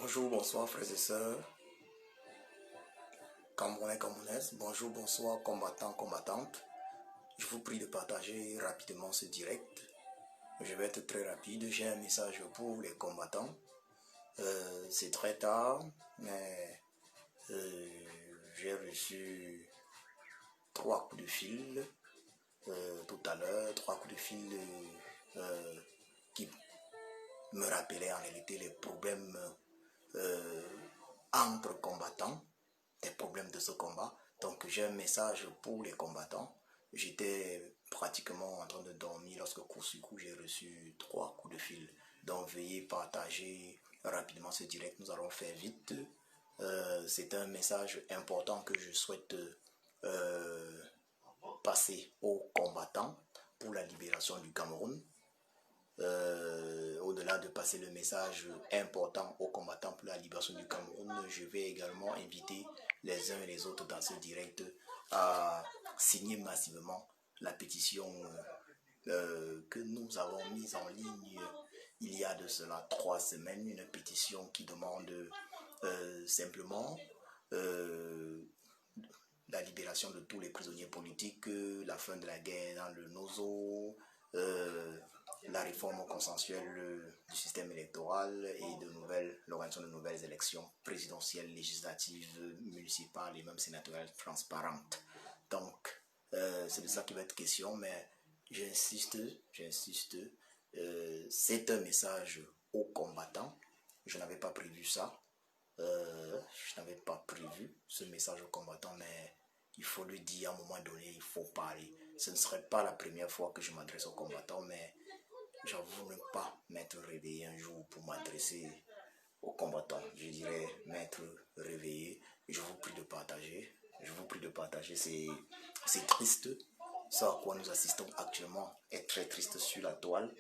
Bonjour, bonsoir frères et sœurs, Camerounais, Camerounaises, bonjour, bonsoir combattants, combattantes. Je vous prie de partager rapidement ce direct. Je vais être très rapide, j'ai un message pour les combattants. C'est très tard, mais j'ai reçu 3 coups de fil tout à l'heure, 3 coups de fil qui me rappelaient en réalité les problèmes entre combattants, des problèmes de ce combat. Donc j'ai un message pour les combattants. J'étais pratiquement en train de dormir lorsque coup sur coup j'ai reçu 3 coups de fil. Donc veuillez partager rapidement ce direct, nous allons faire vite. C'est un message important que je souhaite passer aux combattants pour la libération du Cameroun. Au-delà de passer le message important aux combattants pour la libération du Cameroun, je vais également inviter les uns et les autres dans ce direct à signer massivement la pétition que nous avons mise en ligne il y a de cela 3 semaines, une pétition qui demande simplement la libération de tous les prisonniers politiques, la fin de la guerre dans le Nozo, la réforme consensuelle du système électoral et l'organisation de nouvelles élections présidentielles, législatives, municipales et même sénatoriales transparentes. Donc, c'est de ça qu'il va être question, mais j'insiste, c'est un message aux combattants. Je n'avais pas prévu ça. Je n'avais pas prévu ce message aux combattants, mais il faut le dire à un moment donné, il faut parler. Ce ne serait pas la première fois que je m'adresse aux combattants, mais j'avoue ne pas m'être réveillé un jour pour m'adresser aux combattants. Je dirais m'être réveillé. Je vous prie de partager. Je vous prie de partager. C'est triste. Ça à quoi nous assistons actuellement est très triste sur la toile.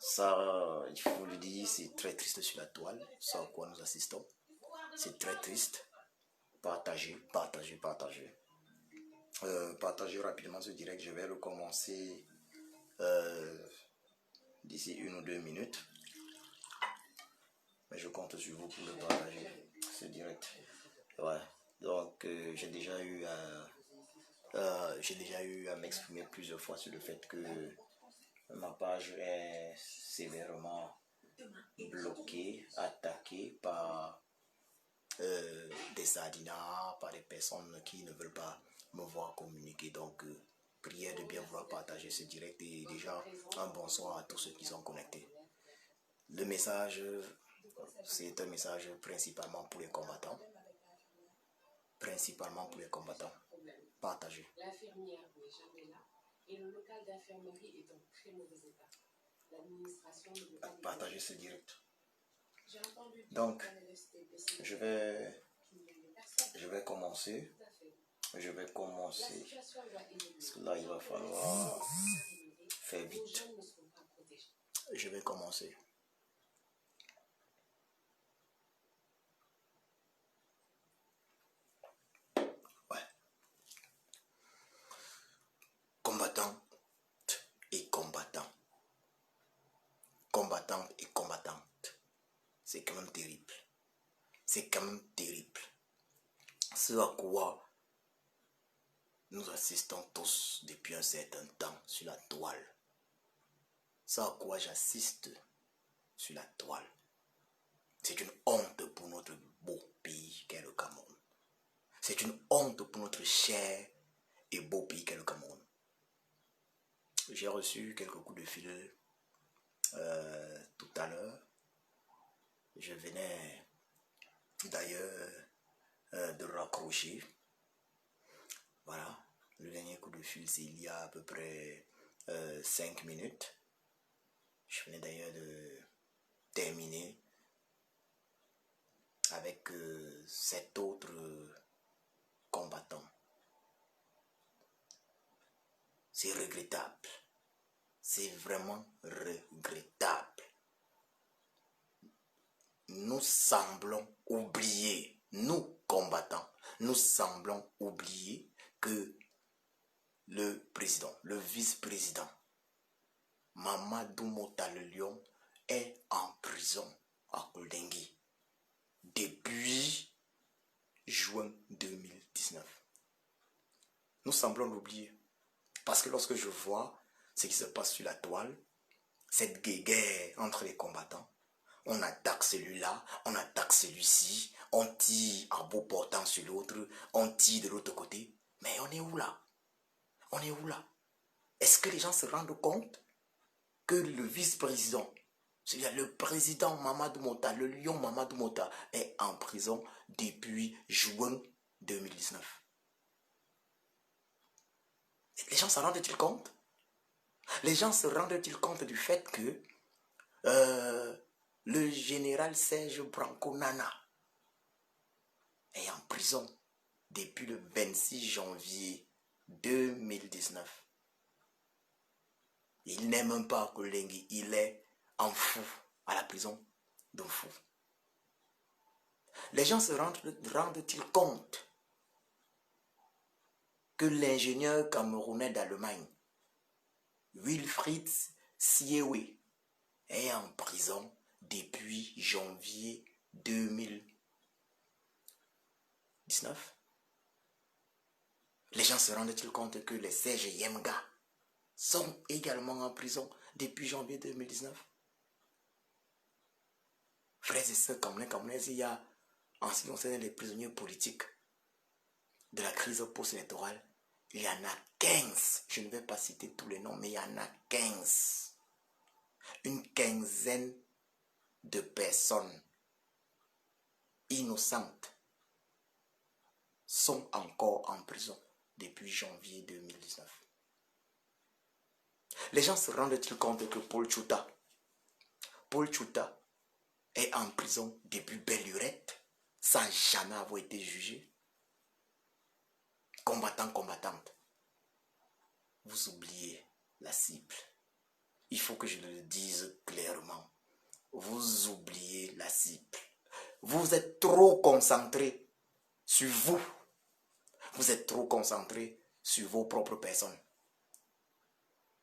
Ça, il faut le dire, c'est très triste sur la toile. Ça à quoi nous assistons. C'est très triste. Partagez, partagez, partagez. Partagez rapidement ce direct. Je vais recommencer d'ici 1 ou 2 minutes. Mais je compte sur vous pour le partager, ce direct. Ouais. Donc, j'ai déjà eu à m'exprimer plusieurs fois sur le fait que ma page est sévèrement bloquée, attaquée par des sardinats, par des personnes qui ne veulent pas me voir communiquer. Donc, prière de bien vouloir partager ce direct et déjà un bonsoir à tous ceux qui sont connectés. Le message, c'est un message principalement pour les combattants. Principalement pour les combattants. Partagez. L'infirmière n'est jamais là et le local d'infirmerie est en très mauvais état. L'administration ne veut pas partager ce direct. Donc, je vais commencer. Parce que là, il va falloir faire vite. Je vais commencer. Ouais. Combattants et combattants. Combattants et combattantes. C'est quand même terrible. C'est quand même terrible. Ce à quoi nous assistons tous depuis un certain temps sur la toile. Ce à quoi j'assiste sur la toile. C'est une honte pour notre beau pays qu'est le Cameroun. C'est une honte pour notre cher et beau pays qu'est le Cameroun. J'ai reçu quelques coups de fil tout à l'heure. Je venais d'ailleurs de raccrocher. Voilà. Le dernier coup de fil, c'est il y a à peu près 5 minutes. Je venais d'ailleurs de terminer avec 7 autres combattants. C'est regrettable. C'est vraiment regrettable. Nous semblons oublier, nous combattants, nous semblons oublier que le président, le vice-président, Mamadou Mota le Lion, est en prison à Koldengui. depuis juin 2019. Nous semblons l'oublier. Parce que lorsque je vois ce qui se passe sur la toile, cette guéguerre entre les combattants, on attaque celui-là, on attaque celui-ci, on tire à bout portant sur l'autre, on tire de l'autre côté. Mais on est où là? On est où là? Est-ce que les gens se rendent compte que le vice-président, c'est-à-dire le président Mamadou Mota, le lion Mamadou Mota, est en prison depuis juin 2019? Les gens se rendent-ils compte? Les gens se rendent-ils compte du fait que le général Serge Branco Nana est en prison depuis le 26 janvier 2019. Il n'est même pas Kolengui, il est en fou, à la prison d'un fou. Les gens se rendent-ils compte que l'ingénieur camerounais d'Allemagne, Wilfried Siewe, est en prison depuis janvier 2019? Les gens se rendent-ils compte que les Serge Yemga sont également en prison depuis janvier 2019? Frères et sœurs Camerounais, il y a, en ce qui concerne les prisonniers politiques de la crise post-électorale, il y en a 15. Je ne vais pas citer tous les noms, mais il y en a 15. Une quinzaine de personnes innocentes sont encore en prison depuis janvier 2019. Les gens se rendent-ils compte que Paul Tchouta est en prison depuis belle lurette sans jamais avoir été jugé? Combattante, vous oubliez la cible. Il faut que je le dise clairement. Vous oubliez la cible. Vous êtes trop concentré sur vous. Vous êtes trop concentré sur vos propres personnes.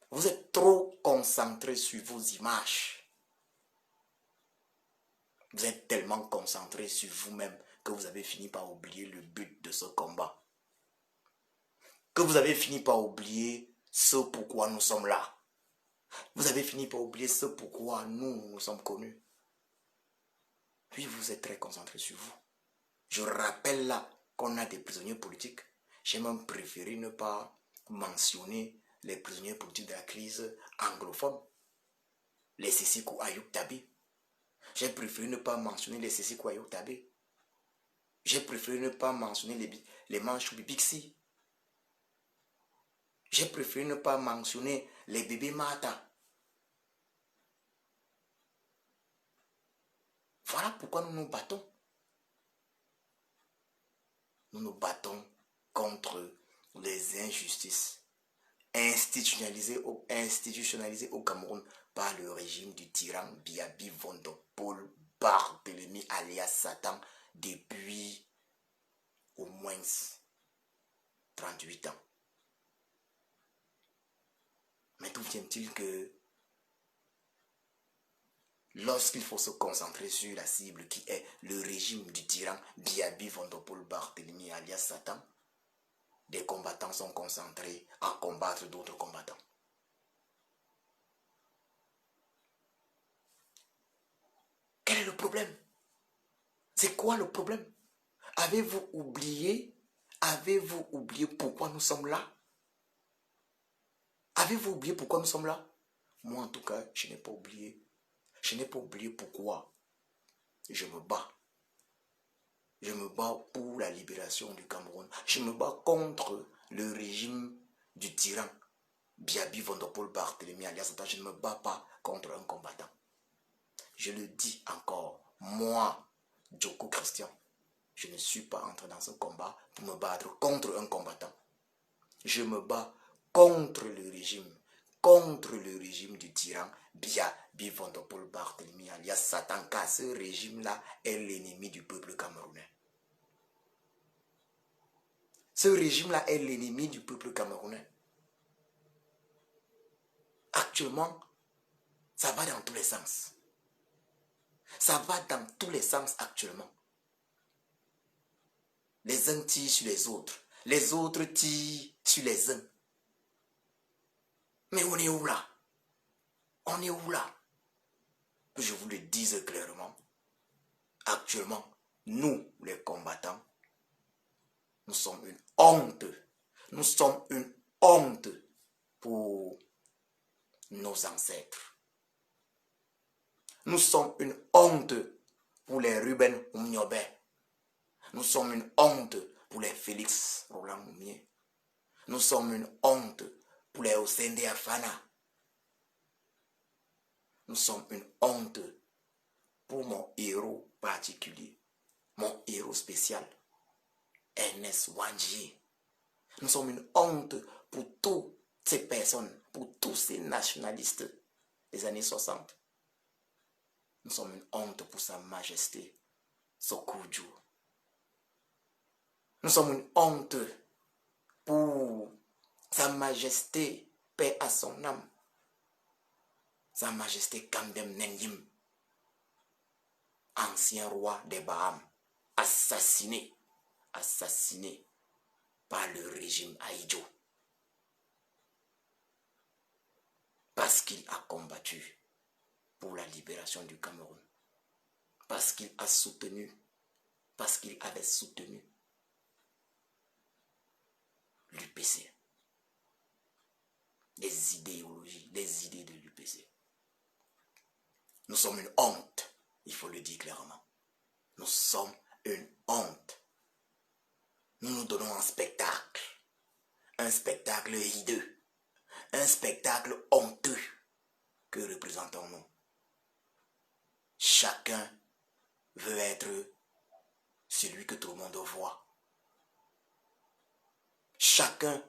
Vous êtes trop concentré sur vos images. Vous êtes tellement concentré sur vous-même que vous avez fini par oublier le but de ce combat. Que vous avez fini par oublier ce pourquoi nous sommes là. Vous avez fini par oublier ce pourquoi nous sommes connus. Puis vous êtes très concentré sur vous. Je rappelle là qu'on a des prisonniers politiques. J'ai même préféré ne pas mentionner les prisonniers politiques de la crise anglophone. Les Sessikou Ayoub Tabé. J'ai préféré ne pas mentionner les Sessikou Ayoub Tabé. J'ai préféré ne pas mentionner les Manchou Bibixi. J'ai préféré ne pas mentionner les bébés Mata. Voilà pourquoi nous nous battons. Nous nous battons contre les injustices institutionnalisées au Cameroun par le régime du tyran Biabi Vondo Paul Barthélemy alias Satan depuis au moins 38 ans. Mais d'où vient-il que lorsqu'il faut se concentrer sur la cible qui est le régime du tyran Biabi Vondopol Barthélemy alias Satan, des combattants sont concentrés à combattre d'autres combattants? Quel est le problème? C'est quoi le problème? Avez-vous oublié pourquoi nous sommes là? Avez-vous oublié pourquoi nous sommes là? Moi en tout cas, je n'ai pas oublié. Je n'ai pas oublié pourquoi je me bats. Je me bats pour la libération du Cameroun. Je me bats contre le régime du tyran Biabi Vondopol Barthélemy alias Satan. Je ne me bats pas contre un combattant. Je le dis encore, moi, Djoko Christian, je ne suis pas entré dans ce combat pour me battre contre un combattant. Je me bats contre le régime du tyran Biabi Vondopol Barthélemy alias Satan, car ce régime-là est l'ennemi du peuple camerounais. Ce régime-là est l'ennemi du peuple camerounais. Actuellement, ça va dans tous les sens. Ça va dans tous les sens actuellement. Les uns tirent sur les autres tirent sur les uns. Mais on est où là? On est où là? Que je vous le dise clairement. Actuellement, nous, les combattants, nous sommes une honte. Nous sommes une honte pour nos ancêtres. Nous sommes une honte pour les Ruben Oumniobe. Nous sommes une honte pour les Félix Roland Moumier. Nous sommes une honte pour les Osende Afana. Nous sommes une honte pour mon héros particulier, mon héros spécial, Ernest Wanjier. Nous sommes une honte pour toutes ces personnes, pour tous ces nationalistes des années 60. Nous sommes une honte pour Sa Majesté Sokudju. Nous sommes une honte pour Sa Majesté, paix à son âme, Sa Majesté Kandem Nendim, ancien roi des Bahamas, assassiné par le régime Aïdjo, parce qu'il a combattu pour la libération du Cameroun, parce qu'il a soutenu, parce qu'il avait soutenu l'UPC, les idéologies, les idées de l'UPC. Nous sommes une honte, il faut le dire clairement. Nous sommes une honte. Nous nous donnons un spectacle hideux, un spectacle honteux. Que représentons-nous? Chacun veut être celui que tout le monde voit. Chacun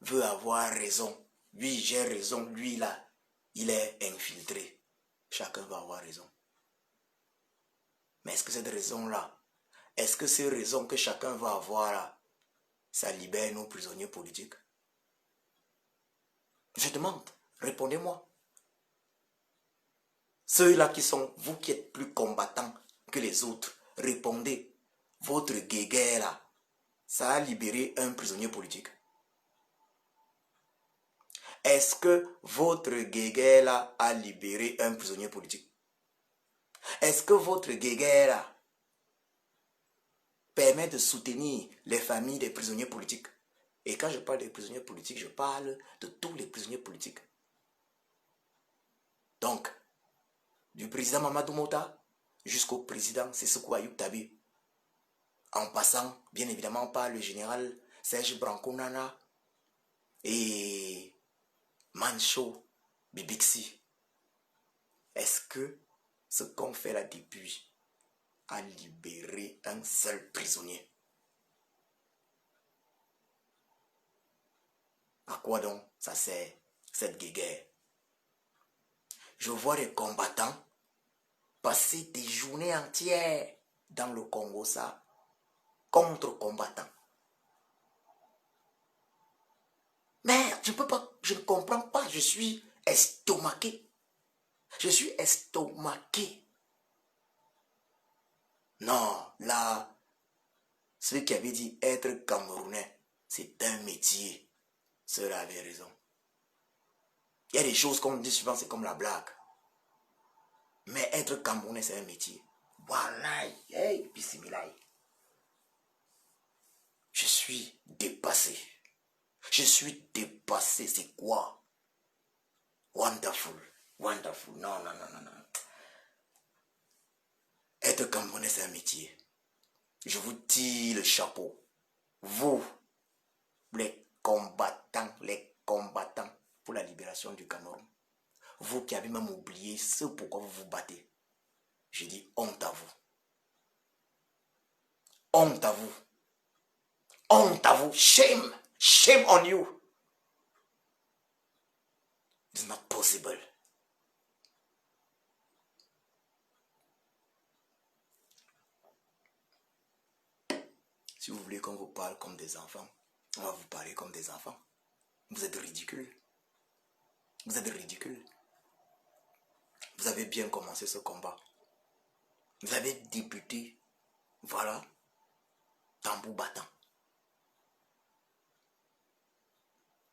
veut avoir raison. Lui, j'ai raison. Lui, là, il est infiltré. Chacun va avoir raison. Mais est-ce que cette raison-là, est-ce que ces raisons que chacun va avoir là, ça libère nos prisonniers politiques? Je demande, répondez-moi. Ceux-là qui sont, vous qui êtes plus combattants que les autres, répondez. Votre guéguerre là, ça a libéré un prisonnier politique? Est-ce que votre guéguerre là a libéré un prisonnier politique? Est-ce que votre guéguerre là permet de soutenir les familles des prisonniers politiques? Et quand je parle des prisonniers politiques, je parle de tous les prisonniers politiques. Donc, du président Mamadou Mota jusqu'au président Sissoko Ayub Tabi, en passant bien évidemment par le général Serge Branco Nana et Mancho Bibixi. Est-ce que ce qu'on fait là depuis a libéré un seul prisonnier? À quoi donc ça sert cette guerre? Je vois des combattants passer des journées entières dans le Congo, ça, contre-combattants. Mais je peux pas, je ne comprends pas, je suis estomaqué. Je suis estomaqué. Non, là, celui qui avait dit être Camerounais, c'est un métier. Cela avait raison. Il y a des choses qu'on dit souvent, c'est comme la blague. Mais être Camerounais, c'est un métier. Voilà, hey, bismillah. Je suis dépassé. Je suis dépassé. C'est quoi? Wonderful. Wonderful. Non, non, non, non, non. Être Camerounais, c'est un métier. Je vous tire le chapeau. Vous, les combattants pour la libération du Cameroun. Vous qui avez même oublié ce pourquoi vous vous battez. Je dis honte à vous. Honte à vous. Honte à vous. Shame. Shame on you. It's not possible. Si vous voulez qu'on vous parle comme des enfants, on va vous parler comme des enfants. Vous êtes ridicules. Vous êtes ridicules. Vous avez bien commencé ce combat. Vous avez débuté, voilà, tambour battant.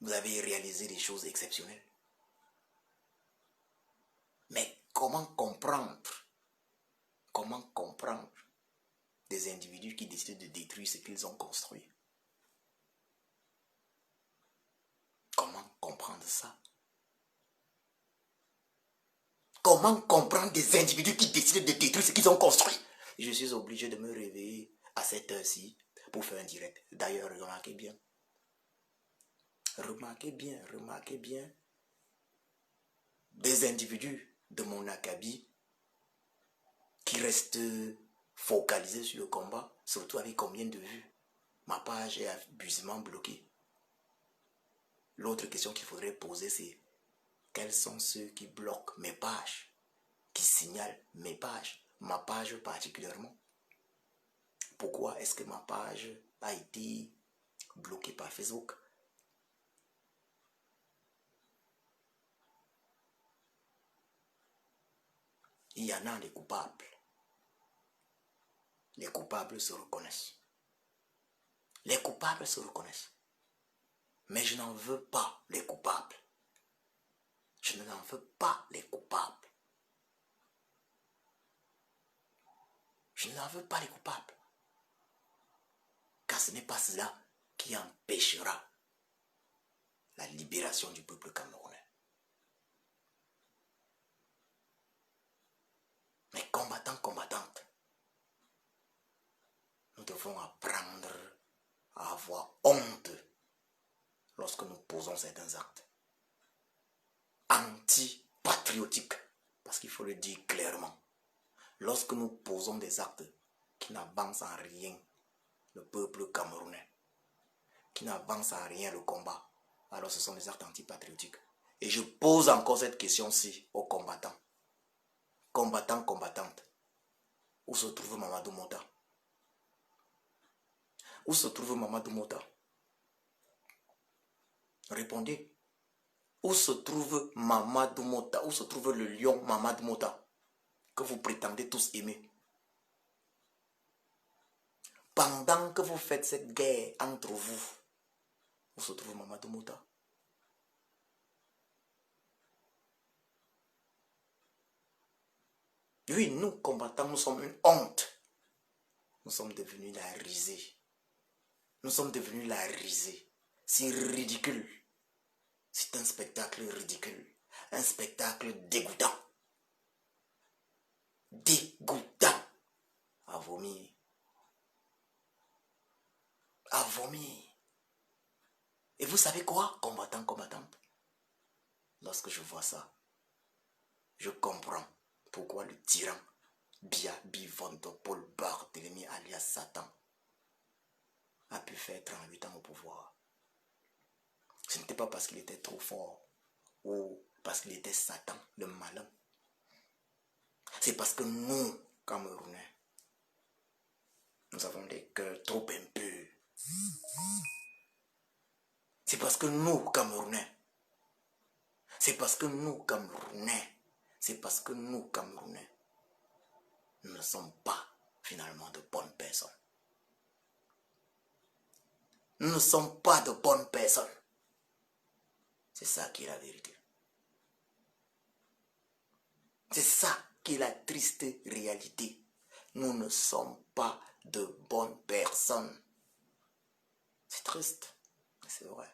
Vous avez réalisé des choses exceptionnelles. Mais comment comprendre des individus qui décident de détruire ce qu'ils ont construit? Comment comprendre ça? Comment comprendre des individus qui décident de détruire ce qu'ils ont construit? Je suis obligé de me réveiller à cette heure-ci pour faire un direct. D'ailleurs, remarquez bien. Remarquez bien. Des individus de mon acabit qui restent focalisés sur le combat, surtout avec combien de vues? Ma page est abusivement bloquée. L'autre question qu'il faudrait poser, c'est quels sont ceux qui bloquent mes pages, qui signalent mes pages, ma page particulièrement? Pourquoi est-ce que ma page a été bloquée par Facebook? Il y en a des coupables. Les coupables se reconnaissent. Les coupables se reconnaissent. Mais je n'en veux pas les coupables. Je n'en veux pas les coupables. Je n'en veux pas les coupables. Car ce n'est pas cela qui empêchera la libération du peuple camerounais. Mais combattants, combattantes, nous devons apprendre à avoir honte lorsque nous posons certains actes anti-patriotiques. Parce qu'il faut le dire clairement. Lorsque nous posons des actes qui n'avancent en rien le peuple camerounais, qui n'avancent en rien le combat, alors ce sont des actes anti-patriotiques. Et je pose encore cette question-ci aux combattants. Combattants, combattantes. Où se trouve Mamadou Mota? Où se trouve Mamadou Mota? Répondez. Où se trouve Mamadou Mota? Où se trouve le lion Mamadou Mota que vous prétendez tous aimer? Pendant que vous faites cette guerre entre vous, où se trouve Mamadou Mota? Oui, nous combattants, nous sommes une honte. Nous sommes devenus la risée. Nous sommes devenus la risée. C'est ridicule. C'est un spectacle ridicule. Un spectacle dégoûtant. Dégoûtant. À vomir. À vomir. Et vous savez quoi, combattants, combattantes? Lorsque je vois ça, je comprends pourquoi le tyran Bia Bivondo Paul Barthélemy alias Satan a pu faire 38 ans au pouvoir. Ce n'était pas parce qu'il était trop fort ou parce qu'il était Satan, le malin. C'est parce que nous, Camerounais, nous avons des cœurs trop impurs. C'est parce que nous, Camerounais, nous ne sommes pas finalement de bonnes personnes. Nous ne sommes pas de bonnes personnes. C'est ça qui est la vérité. C'est ça qui est la triste réalité. Nous ne sommes pas de bonnes personnes. C'est triste, mais c'est vrai.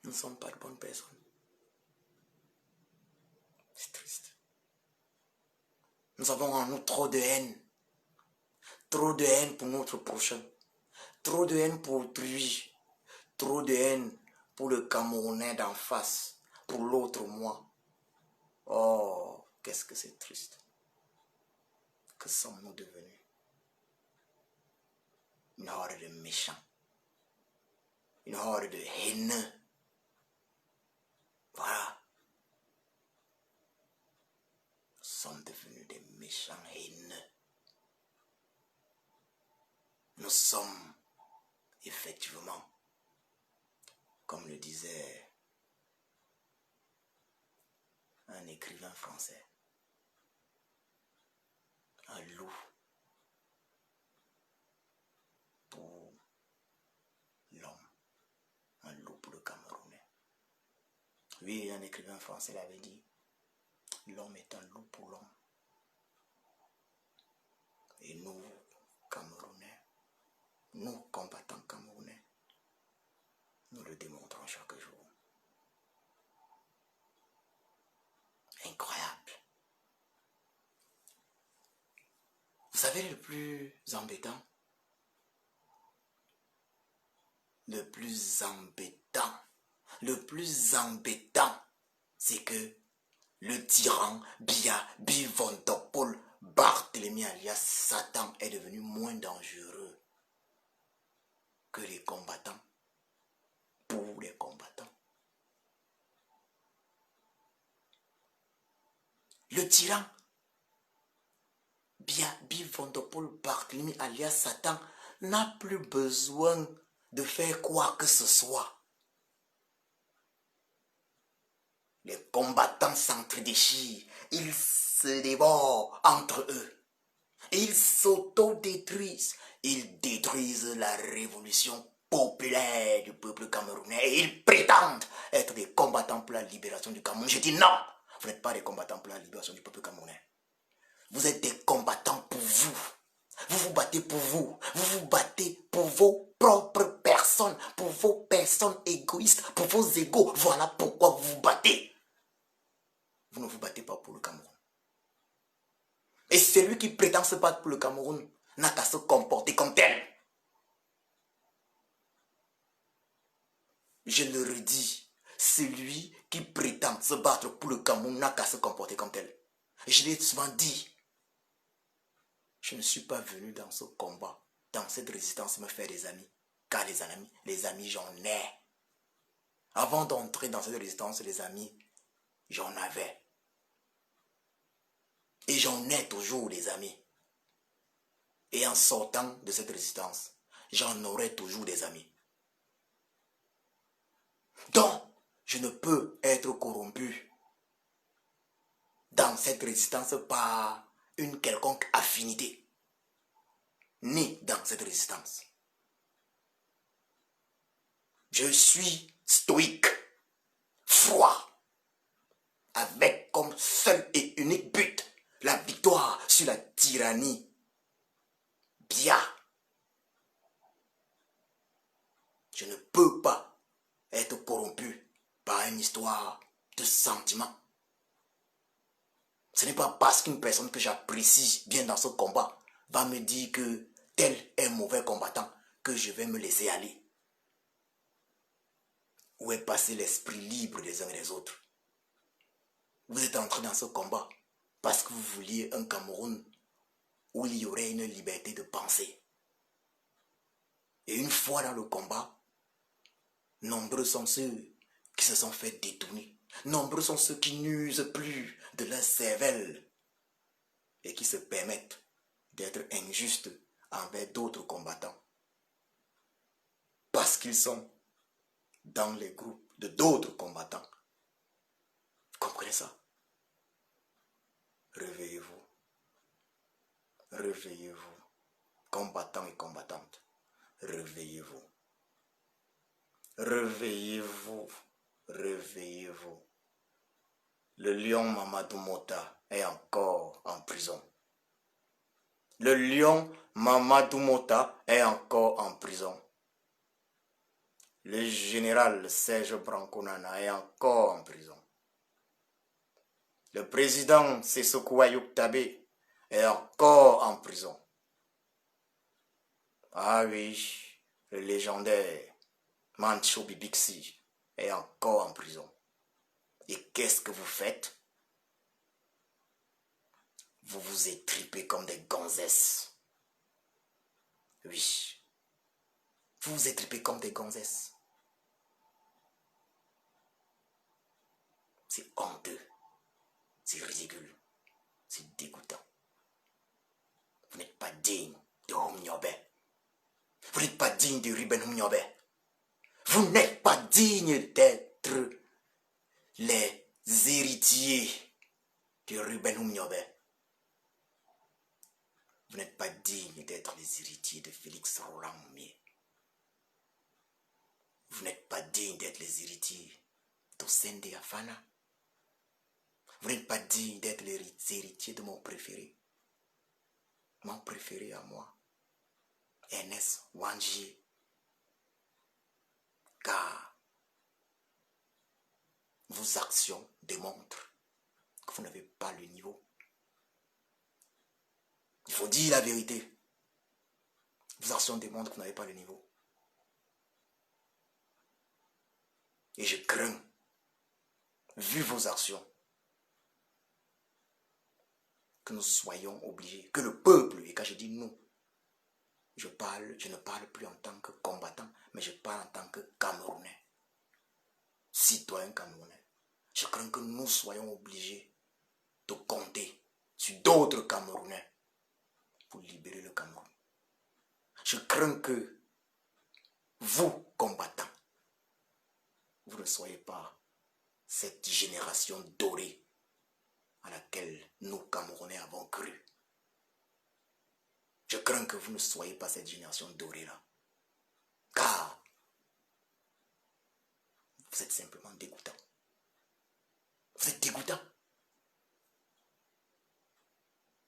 Nous ne sommes pas de bonnes personnes. C'est triste. Nous avons en nous trop de haine. Trop de haine pour notre prochain. Trop de haine pour autrui. Trop de haine pour le Camerounais d'en face. Pour l'autre moi. Oh, qu'est-ce que c'est triste. Que sommes-nous devenus? Une horde de méchants. Une horde de haineux. Voilà. Nous sommes devenus des méchants haineux. Nous sommes effectivement, comme le disait un écrivain français, un loup Oui, un écrivain français l'avait dit. L'homme est un loup pour l'homme. Et nous, Camerounais, nous, combattants camerounais, nous le démontrons chaque jour. Incroyable. Vous savez le plus embêtant? Le plus embêtant, c'est que le tyran Bivondopol Barthélemy alias Satan est devenu moins dangereux que les combattants pour les combattants. Le tyran Bivondopol Barthélemy alias Satan n'a plus besoin de faire quoi que ce soit. Les combattants s'entre-déchirent, ils se dévorent entre eux. Ils s'autodétruisent. Ils détruisent la révolution populaire du peuple camerounais et ils prétendent être des combattants pour la libération du Cameroun. Je dis non, vous n'êtes pas des combattants pour la libération du peuple camerounais. Vous êtes des combattants pour vous. Vous vous battez pour vous. Vous vous battez pour vos propres personnes, pour vos personnes égoïstes, pour vos égos. Voilà pourquoi vous vous battez. Vous ne vous battez pas pour le Cameroun. Et celui qui prétend se battre pour le Cameroun n'a qu'à se comporter comme tel. Je le redis, celui qui prétend se battre pour le Cameroun n'a qu'à se comporter comme tel. Je l'ai souvent dit. Je ne suis pas venu dans ce combat, dans cette résistance, me faire des amis. Car les amis, j'en ai. Avant d'entrer dans cette résistance, les amis, j'en avais. Et j'en ai toujours des amis. Et en sortant de cette résistance, j'en aurai toujours des amis. Donc, je ne peux être corrompu dans cette résistance par une quelconque affinité, ni dans cette résistance. Je suis stoïque, froid, avec comme seul et unique but la victoire sur la tyrannie. Bien. Je ne peux pas être corrompu par une histoire de sentiments. Ce n'est pas parce qu'une personne que j'apprécie bien dans ce combat va me dire que tel est un mauvais combattant que je vais me laisser aller. Où est passé l'esprit libre des uns et des autres? Vous êtes entré dans ce combat parce que vous vouliez un Cameroun où il y aurait une liberté de penser. Et une fois dans le combat, nombreux sont ceux qui se sont fait détourner. Nombreux sont ceux qui n'usent plus de leur cervelle et qui se permettent d'être injustes envers d'autres combattants. Parce qu'ils sont dans les groupes de d'autres combattants. Vous comprenez ça? Réveillez-vous. Réveillez-vous. Combattants et combattantes. Réveillez-vous. Réveillez-vous. Réveillez-vous. Le lion Mamadou Mota est encore en prison. Le lion Mamadou Mota est encore en prison. Le général Serge Branconana est encore en prison. Le président Sessoko Ayuk Tabé est encore en prison. Ah oui, le légendaire Mancho Bibixi est encore en prison. Et qu'est-ce que vous faites? Vous vous étripez comme des gonzesses. Oui. Vous vous étripez comme des gonzesses. C'est honteux. C'est ridicule. C'est dégoûtant. Vous n'êtes pas digne de Humnyobe. Vous n'êtes pas digne de Ruben Humnyobe. Vous n'êtes pas digne d'être les héritiers de Ruben Humnyobe. Vous n'êtes pas digne d'être les héritiers de Félix Roland Moumié. Vous n'êtes pas digne d'être les héritiers Toussaint Diafana. Vous n'êtes pas digne d'être l'héritier de mon préféré. Mon préféré à moi, Ernest Wanji. Car vos actions démontrent que vous n'avez pas le niveau. Il faut dire la vérité. Vos actions démontrent que vous n'avez pas le niveau. Et je crains, vu vos actions, que nous soyons obligés, que le peuple, et quand je dis nous, je ne parle plus en tant que combattant, mais je parle en tant que Camerounais, citoyen camerounais. Je crains que nous soyons obligés de compter sur d'autres Camerounais pour libérer le Cameroun. Je crains que vous, combattants, vous ne soyez pas cette génération dorée à laquelle nous, Camerounais, avons cru. Je crains que vous ne soyez pas cette génération dorée-là. Car vous êtes simplement dégoûtant. Vous êtes dégoûtant.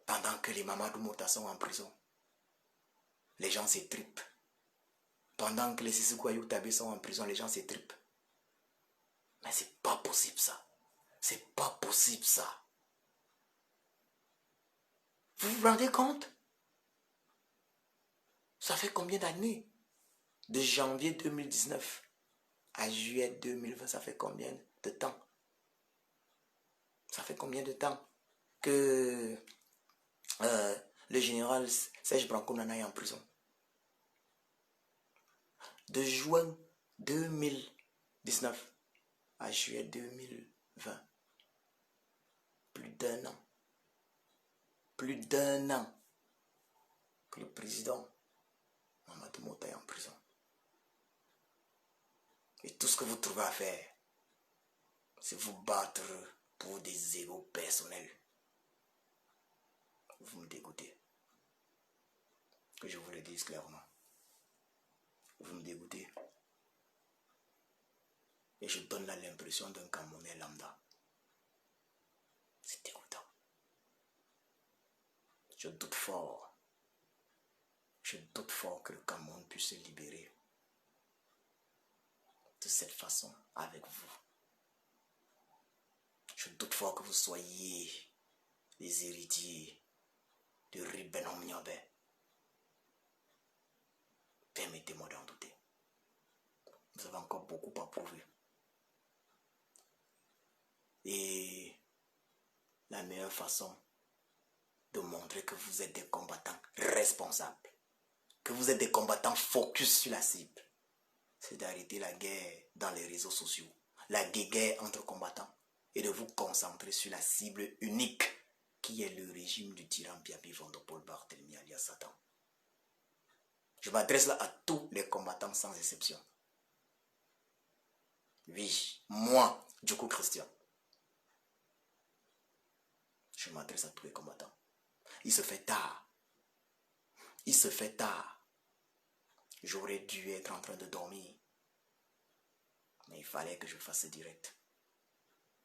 Pendant que les Mamadou Mota sont en prison, les gens s'étripent. Pendant que les Sissoko Ayoutabé sont en prison, les gens s'étripent. Mais c'est pas possible ça. C'est pas possible ça. Vous vous rendez compte? Ça fait combien d'années? De janvier 2019 à juillet 2020, ça fait combien de temps? Ça fait combien de temps que le général Serge Branco Nana est en prison? De juin 2019 à juillet 2020. Plus d'un an. Plus d'un an que le président Mamadou Mota est en prison. Et tout ce que vous trouvez à faire, c'est vous battre pour des égos personnels. Vous me dégoûtez. Que je vous le dise clairement. Vous me dégoûtez. Et je donne l'impression d'un Camerounais lambda. C'est dégoûtant. Je doute fort. Je doute fort que le Cameroun puisse se libérer de cette façon avec vous. Je doute fort que vous soyez les héritiers de Ruben Omniabe. Permettez-moi d'en douter. Vous avez encore beaucoup à prouver. Et la meilleure façon de montrer que vous êtes des combattants responsables, que vous êtes des combattants focus sur la cible, c'est d'arrêter la guerre dans les réseaux sociaux, la guerre entre combattants, et de vous concentrer sur la cible unique qui est le régime du tyran Biabi Vondopol Barthélemy alias Satan. Je m'adresse là à tous les combattants sans exception. Oui, moi, Djoko Christian. Je m'adresse à tous les combattants. Il se fait tard. Il se fait tard. J'aurais dû être en train de dormir. Mais il fallait que je fasse ce direct.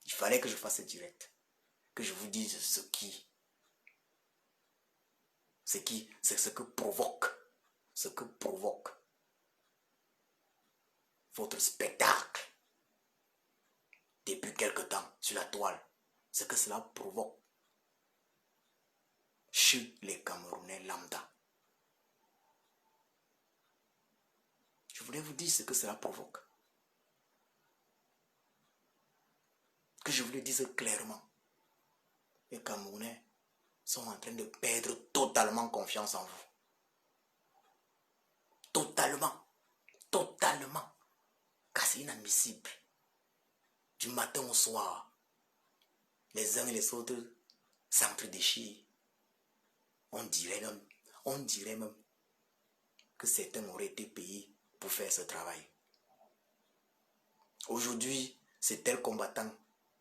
Il fallait que je fasse ce direct. Que je vous dise c'est ce que provoque votre spectacle depuis quelque temps sur la toile. Ce que cela provoque chez les Camerounais lambda. Je voulais vous dire ce que cela provoque. Que je vous le dise clairement. Les Camerounais sont en train de perdre totalement confiance en vous. Totalement. Car c'est inadmissible. Du matin au soir, les uns et les autres s'entre-déchirent. On dirait même que certains auraient été payés pour faire ce travail. Aujourd'hui, c'est tel combattant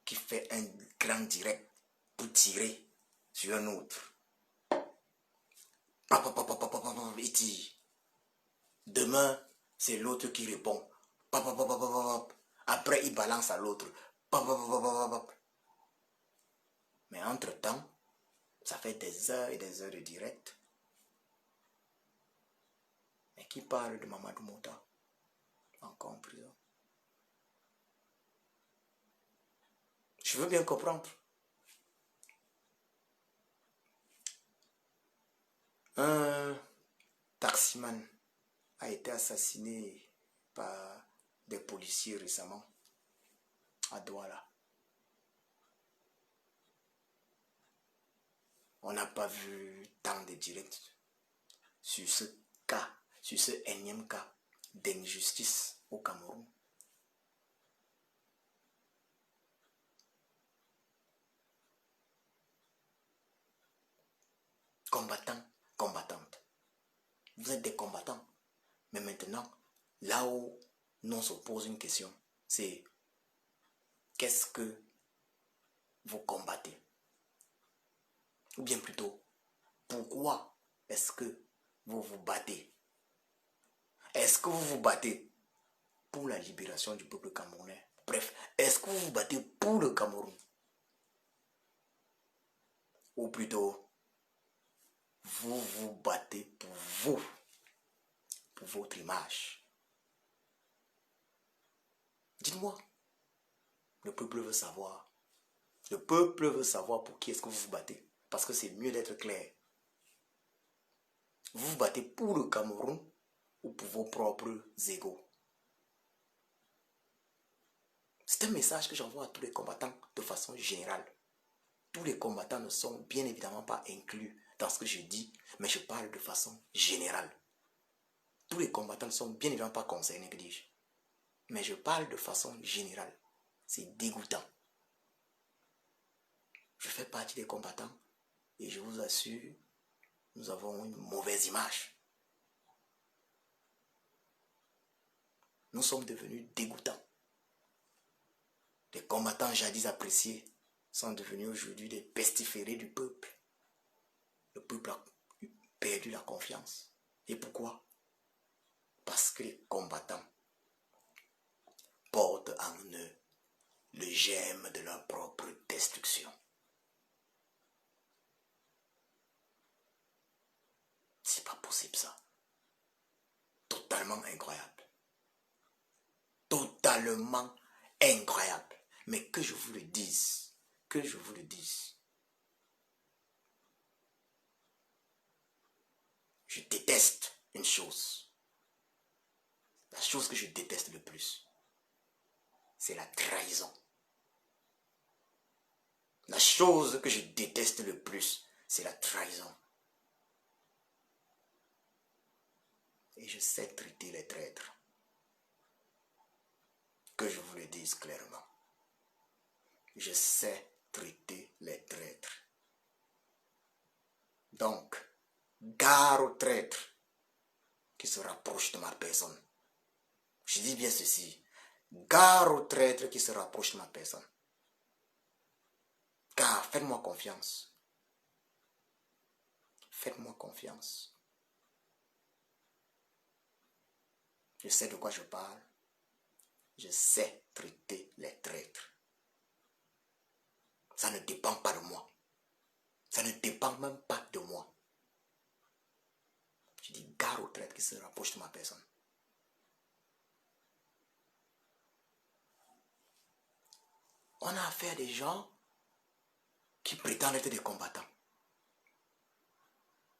qui fait un grand direct pour tirer sur un autre. Il tire. Demain, c'est l'autre qui répond. Après, il balance à l'autre. Mais entre-temps, ça fait des heures et des heures de direct. Et qui parle de Mamadou Mouta? Encore en prison. Je veux bien comprendre. Un taximan a été assassiné par des policiers récemment à Douala. On n'a pas vu tant de directs sur ce cas, sur ce énième cas d'injustice au Cameroun. Combattants, combattantes. Vous êtes des combattants. Mais maintenant, là où nous se pose une question, c'est qu'est-ce que vous combattez? Ou bien plutôt, pourquoi est-ce que vous vous battez? Est-ce que vous vous battez pour la libération du peuple camerounais? Bref, est-ce que vous vous battez pour le Cameroun? Ou plutôt, vous vous battez pour vous, pour votre image? Dites-moi, le peuple veut savoir. Le peuple veut savoir pour qui est-ce que vous vous battez. Parce que c'est mieux d'être clair. Vous vous battez pour le Cameroun ou pour vos propres égos? C'est un message que j'envoie à tous les combattants de façon générale. Tous les combattants ne sont bien évidemment pas inclus dans ce que je dis, mais je parle de façon générale. Tous les combattants ne sont bien évidemment pas concernés, que dis-je. Mais je parle de façon générale. C'est dégoûtant. Je fais partie des combattants et je vous assure, nous avons une mauvaise image. Nous sommes devenus dégoûtants. Les combattants jadis appréciés sont devenus aujourd'hui des pestiférés du peuple. Le peuple a perdu la confiance. Et pourquoi? Parce que les combattants portent en eux le germe de leur propre destruction. C'est pas possible ça. Totalement incroyable. Totalement incroyable. Mais que je vous le dise, que je vous le dise, je déteste une chose. La chose que je déteste le plus, c'est la trahison. La chose que je déteste le plus, c'est la trahison. Et je sais traiter les traîtres. Que je vous le dise clairement. Je sais traiter les traîtres. Donc, gare aux traîtres qui se rapprochent de ma personne. Je dis bien ceci. Gare aux traîtres qui se rapprochent de ma personne. Car faites-moi confiance. Faites-moi confiance. Je sais de quoi je parle. Je sais traiter les traîtres. Ça ne dépend pas de moi. Ça ne dépend même pas de moi. Je dis gare aux traîtres qui se rapprochent de ma personne. On a affaire à des gens qui prétendent être des combattants.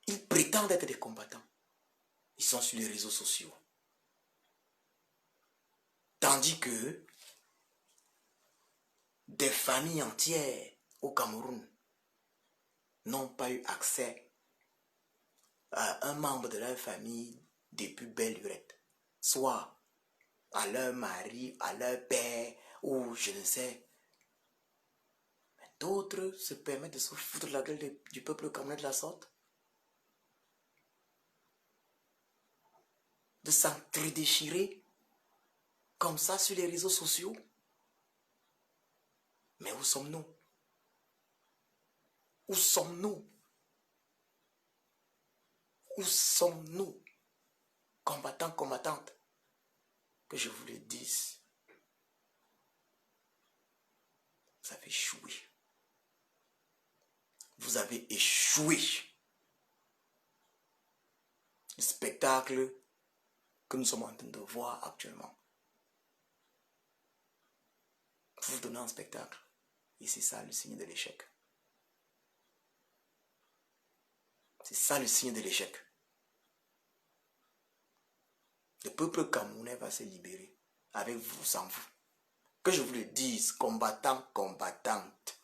Ils prétendent être des combattants. Ils sont sur les réseaux sociaux. Tandis que des familles entières au Cameroun n'ont pas eu accès à un membre de leur famille depuis belle lurette. Soit à leur mari, à leur père, ou je ne sais. Mais d'autres se permettent de se foutre la gueule du peuple camerounais de la sorte. De s'entre-déchirer comme ça sur les réseaux sociaux. Mais où sommes-nous? Où sommes-nous? Où sommes-nous? Combattants, combattantes, que je vous le dise. Vous avez échoué. Vous avez échoué. Le spectacle que nous sommes en train de voir actuellement. Vous vous donnez un spectacle. Et c'est ça le signe de l'échec. C'est ça le signe de l'échec. Le peuple camerounais va se libérer. Avec vous, sans vous. Que je vous le dise, combattants, combattantes.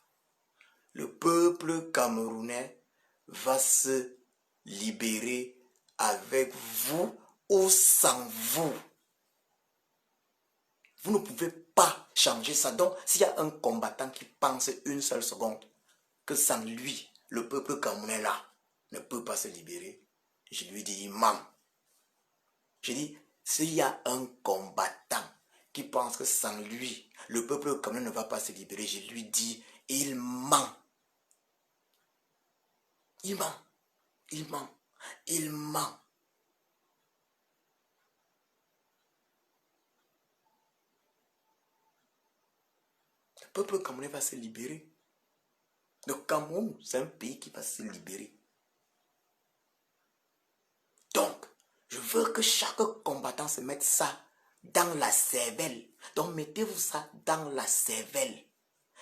Le peuple camerounais va se libérer avec vous ou sans vous. Vous ne pouvez pas changer ça. Donc, s'il y a un combattant qui pense une seule seconde que sans lui, le peuple camerounais là ne peut pas se libérer, je lui dis, il ment. Je dis, s'il y a un combattant qui pense que sans lui, le peuple camerounais ne va pas se libérer, je lui dis, il ment. Il ment. Il ment. Il ment. Le peuple camerounais va se libérer. Le Cameroun, c'est un pays qui va se libérer. Donc, je veux que chaque combattant se mette ça dans la cervelle. Donc, mettez-vous ça dans la cervelle.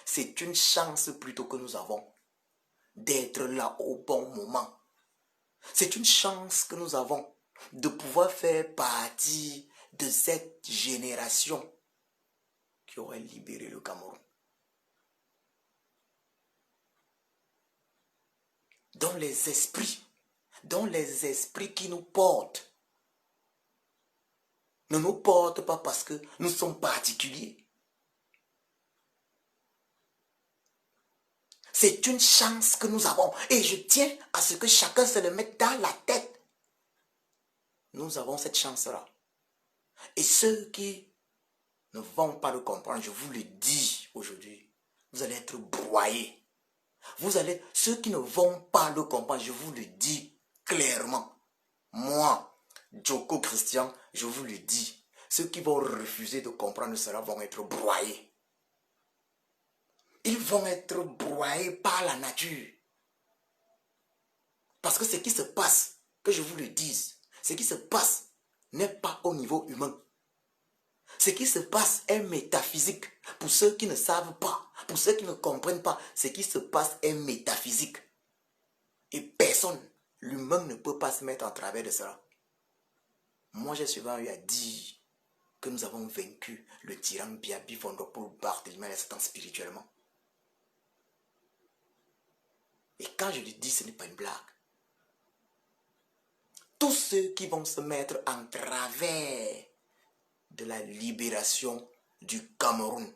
C'est une chance plutôt que nous avons d'être là au bon moment. C'est une chance que nous avons de pouvoir faire partie de cette génération qui aurait libéré le Cameroun. Dont les esprits qui nous portent ne nous portent pas parce que nous sommes particuliers. C'est une chance que nous avons. Et je tiens à ce que chacun se le mette dans la tête. Nous avons cette chance-là. Et ceux qui ne vont pas le comprendre, je vous le dis aujourd'hui, vous allez être broyés. Ceux qui ne vont pas le comprendre, je vous le dis clairement. Moi, Djoko Christian, je vous le dis. Ceux qui vont refuser de comprendre cela vont être broyés. Ils vont être broyés par la nature. Parce que ce qui se passe, que je vous le dise, ce qui se passe n'est pas au niveau humain. Ce qui se passe est métaphysique. Pour ceux qui ne savent pas, pour ceux qui ne comprennent pas, ce qui se passe est métaphysique. Et personne, l'humain ne peut pas se mettre en travers de cela. Moi, j'ai souvent eu à dire que nous avons vaincu le tyran Biabi Fondopoulos Barthélemy à Satan spirituellement. Et quand je le dis, ce n'est pas une blague. Tous ceux qui vont se mettre en travers de la libération du Cameroun,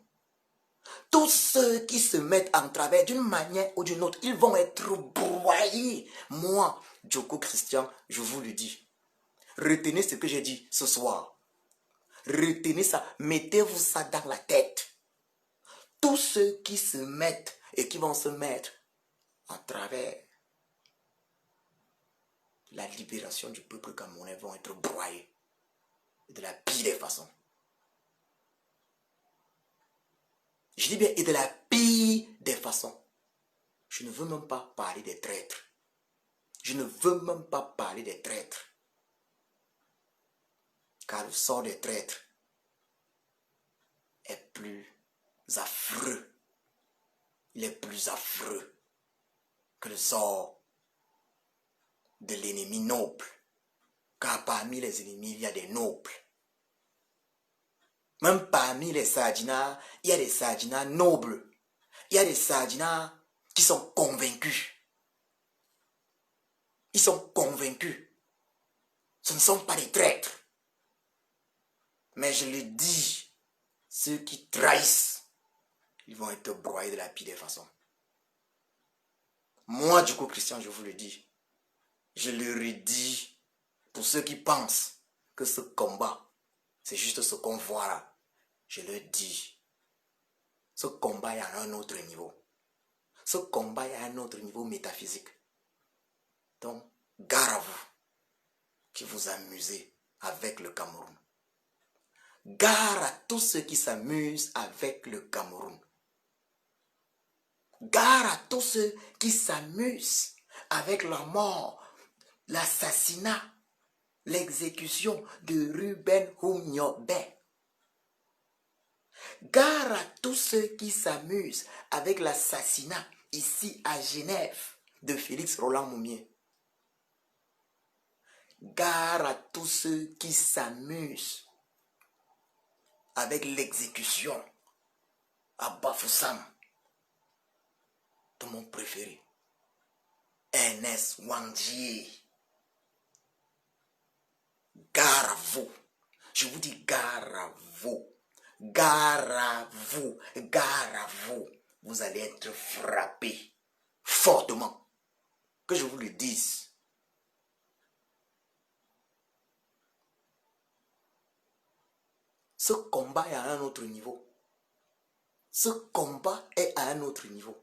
tous ceux qui se mettent en travers d'une manière ou d'une autre, ils vont être broyés. Moi, Djoko Christian, je vous le dis. Retenez ce que j'ai dit ce soir. Retenez ça. Mettez-vous ça dans la tête. Tous ceux qui se mettent et qui vont se mettre à travers la libération du peuple camerounais vont être broyés de la pire des façons. Je dis bien, et de la pire des façons. Je ne veux même pas parler des traîtres. Je ne veux même pas parler des traîtres. Car le sort des traîtres est plus affreux. Il est plus affreux que le sort de l'ennemi noble. Car parmi les ennemis, il y a des nobles. Même parmi les Sardinats, il y a des Sardinats nobles. Il y a des Sardinats qui sont convaincus. Ils sont convaincus. Ce ne sont pas des traîtres. Mais je le dis, ceux qui trahissent, ils vont être broyés de la pire des façons. Moi, Djoko Christian, je vous le dis. Je le redis pour ceux qui pensent que ce combat, c'est juste ce qu'on voit là. Je le dis. Ce combat est à un autre niveau. Ce combat est à un autre niveau métaphysique. Donc, gare à vous qui vous amusez avec le Cameroun. Gare à tous ceux qui s'amusent avec le Cameroun. Gare à tous ceux qui s'amusent avec la mort, l'assassinat, l'exécution de Ruben Humniobe. Gare à tous ceux qui s'amusent avec l'assassinat ici à Genève de Félix Roland Moumié. Gare à tous ceux qui s'amusent avec l'exécution à Bafoussam de mon préféré, Ernest Wangji. Gare à vous. Je vous dis gare à vous. Gare à vous. Gare à vous. Vous allez être frappés fortement. Que je vous le dise. Ce combat est à un autre niveau. Ce combat est à un autre niveau.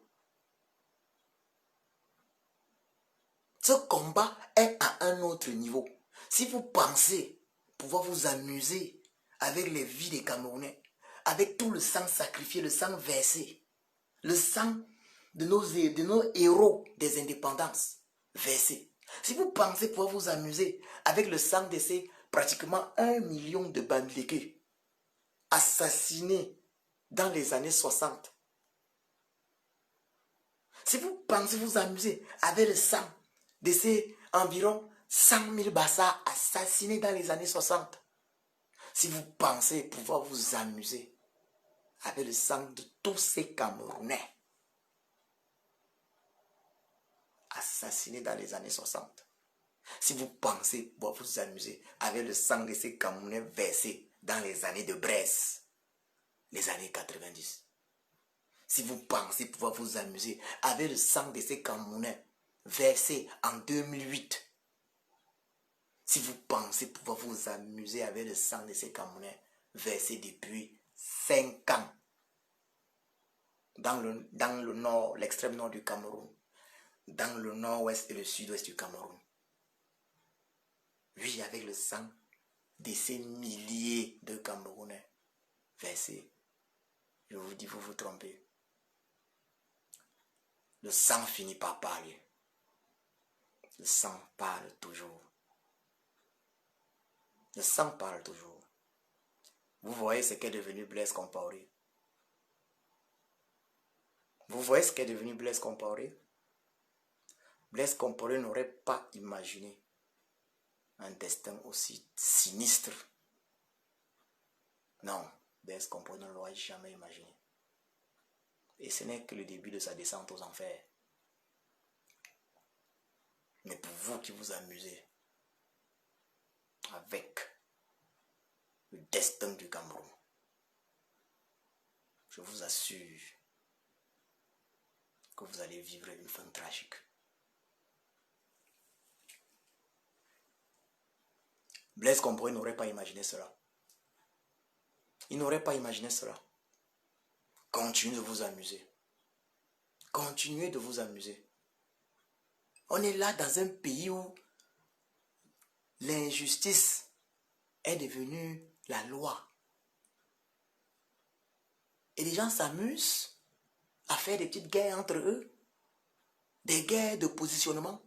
Ce combat est à un autre niveau. Si vous pensez pouvoir vous amuser avec les vies des Camerounais, avec tout le sang sacrifié, le sang versé, le sang de nos héros des indépendances versé, si vous pensez pouvoir vous amuser avec le sang de ces pratiquement 1 million de Bamileke assassinés dans les années 60, si vous pensez vous amuser avec le sang de ces environ 100 000 Bassa assassinés dans les années 60, si vous pensez pouvoir vous amuser avec le sang de tous ces Camerounais assassinés dans les années 60, si vous pensez pouvoir vous amuser avec le sang de ces Camerounais versés dans les années de Brest, les années 90, si vous pensez pouvoir vous amuser avec le sang de ces Camerounais versés en 2008, si vous pensez pouvoir vous amuser avec le sang de ces Camerounais versés depuis 5 ans dans le nord, l'extrême nord du Cameroun, dans le nord-ouest et le sud-ouest du Cameroun. Oui, avec le sang de ces milliers de Camerounais versés, je vous dis, vous vous trompez. Le sang finit par parler. Le sang parle toujours. Le sang parle toujours. Vous voyez ce qu'est devenu Blaise Compaoré. Vous voyez ce qu'est devenu Blaise Compaoré. Blaise Compaoré n'aurait pas imaginé un destin aussi sinistre. Non, Blaise Compaoré ne l'aurait jamais imaginé. Et ce n'est que le début de sa descente aux enfers. Mais pour vous qui vous amusez avec le destin du Cameroun, je vous assure que vous allez vivre une fin tragique. Blaise Compaoré n'aurait pas imaginé cela. Il n'aurait pas imaginé cela. Continuez de vous amuser. Continuez de vous amuser. On est là dans un pays où l'injustice est devenue la loi. Et les gens s'amusent à faire des petites guerres entre eux. Des guerres de positionnement.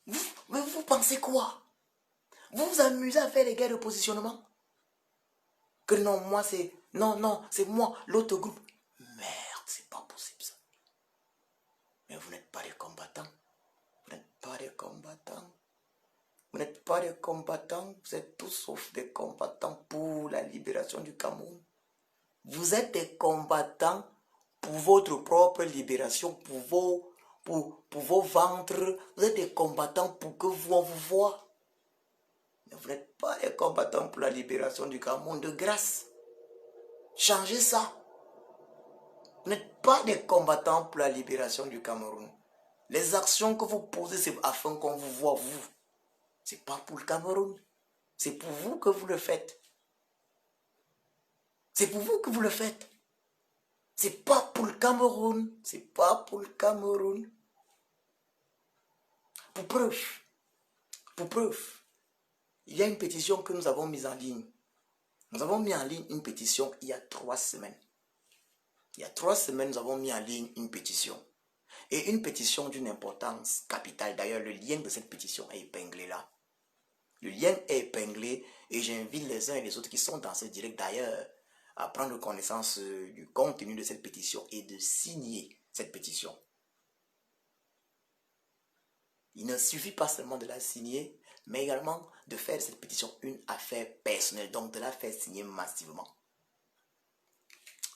Mais vous pensez quoi? Vous vous amusez à faire des guerres de positionnement? Que non, moi c'est... Non, c'est moi, l'autre groupe. Merde, c'est pas possible ça. Mais vous n'êtes pas des combattants. Vous n'êtes pas des combattants. Vous n'êtes pas des combattants. Vous êtes tous sauf des combattants pour la libération du Cameroun. Vous êtes des combattants pour votre propre libération, pour vos ventres. Vous êtes des combattants pour que on vous voit. Mais vous n'êtes pas des combattants pour la libération du Cameroun. De grâce, changez ça. Vous n'êtes pas des combattants pour la libération du Cameroun. Les actions que vous posez, c'est afin qu'on vous voit, vous. C'est pas pour le Cameroun. C'est pour vous que vous le faites. C'est pour vous que vous le faites. C'est pas pour le Cameroun. C'est pas pour le Cameroun. Pour preuve, il y a une pétition que nous avons mise en ligne. Nous avons mis en ligne une pétition il y a 3 semaines. Il y a 3 semaines, nous avons mis en ligne une pétition. Et une pétition d'une importance capitale. D'ailleurs, le lien de cette pétition est épinglé là. Le lien est épinglé et j'invite les uns et les autres qui sont dans ce direct d'ailleurs à prendre connaissance du contenu de cette pétition et de signer cette pétition. Il ne suffit pas seulement de la signer, mais également de faire de cette pétition une affaire personnelle, donc de la faire signer massivement.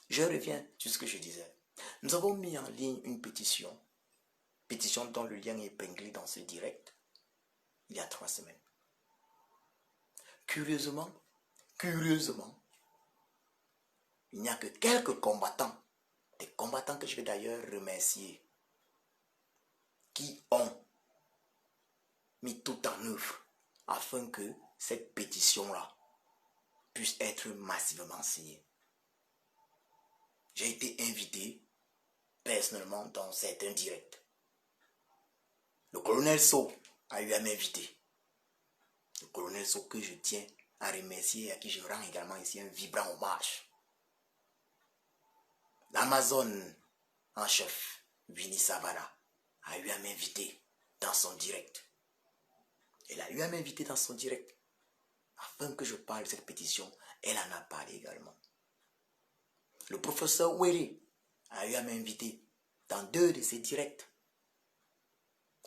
Je reviens sur ce que je disais. Nous avons mis en ligne une pétition dont le lien est épinglé dans ce direct, il y a 3 semaines. Curieusement, il n'y a que quelques combattants, des combattants que je vais d'ailleurs remercier, qui ont mis tout en œuvre afin que cette pétition-là puisse être massivement signée. J'ai été invité personnellement dans certains directs. Le colonel So a eu à m'inviter. Le colonel So que je tiens à remercier et à qui je rends également ici un vibrant hommage. L'Amazone en chef, Winnie Savannah, a eu à m'inviter dans son direct. Elle a eu à m'inviter dans son direct afin que je parle de cette pétition. Elle en a parlé également. Le professeur Wele a eu à m'inviter dans 2 de ses directs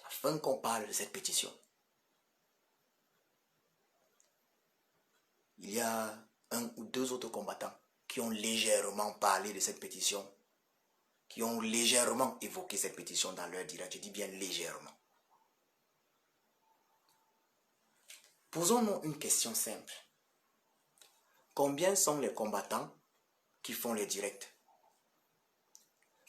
afin qu'on parle de cette pétition. Il y a 1 ou 2 autres combattants qui ont légèrement parlé de cette pétition, qui ont légèrement évoqué cette pétition dans leur direct. Je dis bien légèrement. Posons-nous une question simple. Combien sont les combattants qui font les directs?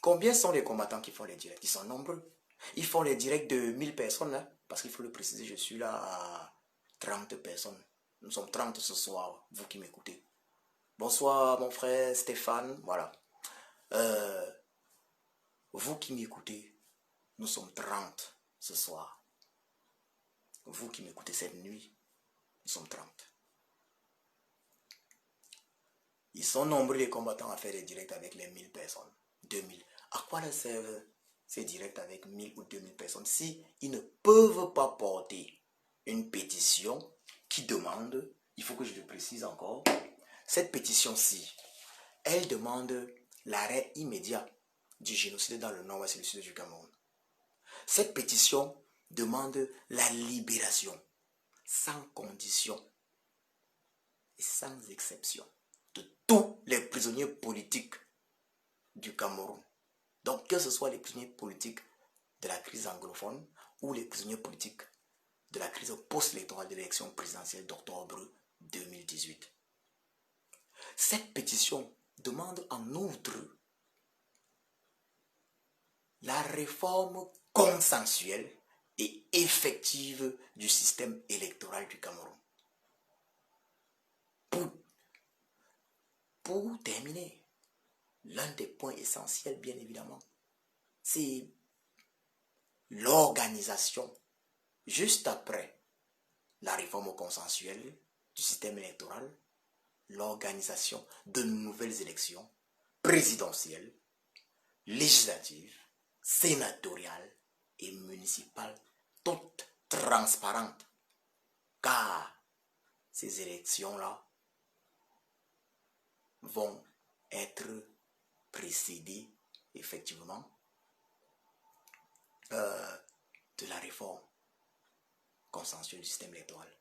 Combien sont les combattants qui font les directs? Ils sont nombreux. Ils font les directs de 1000 personnes, hein, parce qu'il faut le préciser, je suis là à 30 personnes. Nous sommes 30 ce soir, vous qui m'écoutez. Bonsoir mon frère Stéphane, voilà. Vous qui m'écoutez, nous sommes 30 ce soir. Vous qui m'écoutez cette nuit, nous sommes 30. Ils sont nombreux les combattants à faire des directs avec les 1000 personnes, 2000. À quoi leur servent ces directs avec 1000 ou 2000 personnes si ils ne peuvent pas porter une pétition qui demande, il faut que je le précise encore, cette pétition-ci, elle demande l'arrêt immédiat du génocide dans le nord-ouest et le sud du Cameroun. Cette pétition demande la libération sans condition et sans exception de tous les prisonniers politiques du Cameroun. Donc que ce soit les prisonniers politiques de la crise anglophone ou les prisonniers politiques de la crise post-électorale de l'élection présidentielle d'octobre 2018. Cette pétition demande en outre la réforme consensuelle et effective du système électoral du Cameroun. Pour terminer, l'un des points essentiels, bien évidemment, c'est l'organisation, juste après la réforme consensuelle du système électoral, l'organisation de nouvelles élections présidentielles, législatives, sénatoriales et municipales, toutes transparentes. Car ces élections-là vont être précédées, effectivement, de la réforme consensuelle du système électoral.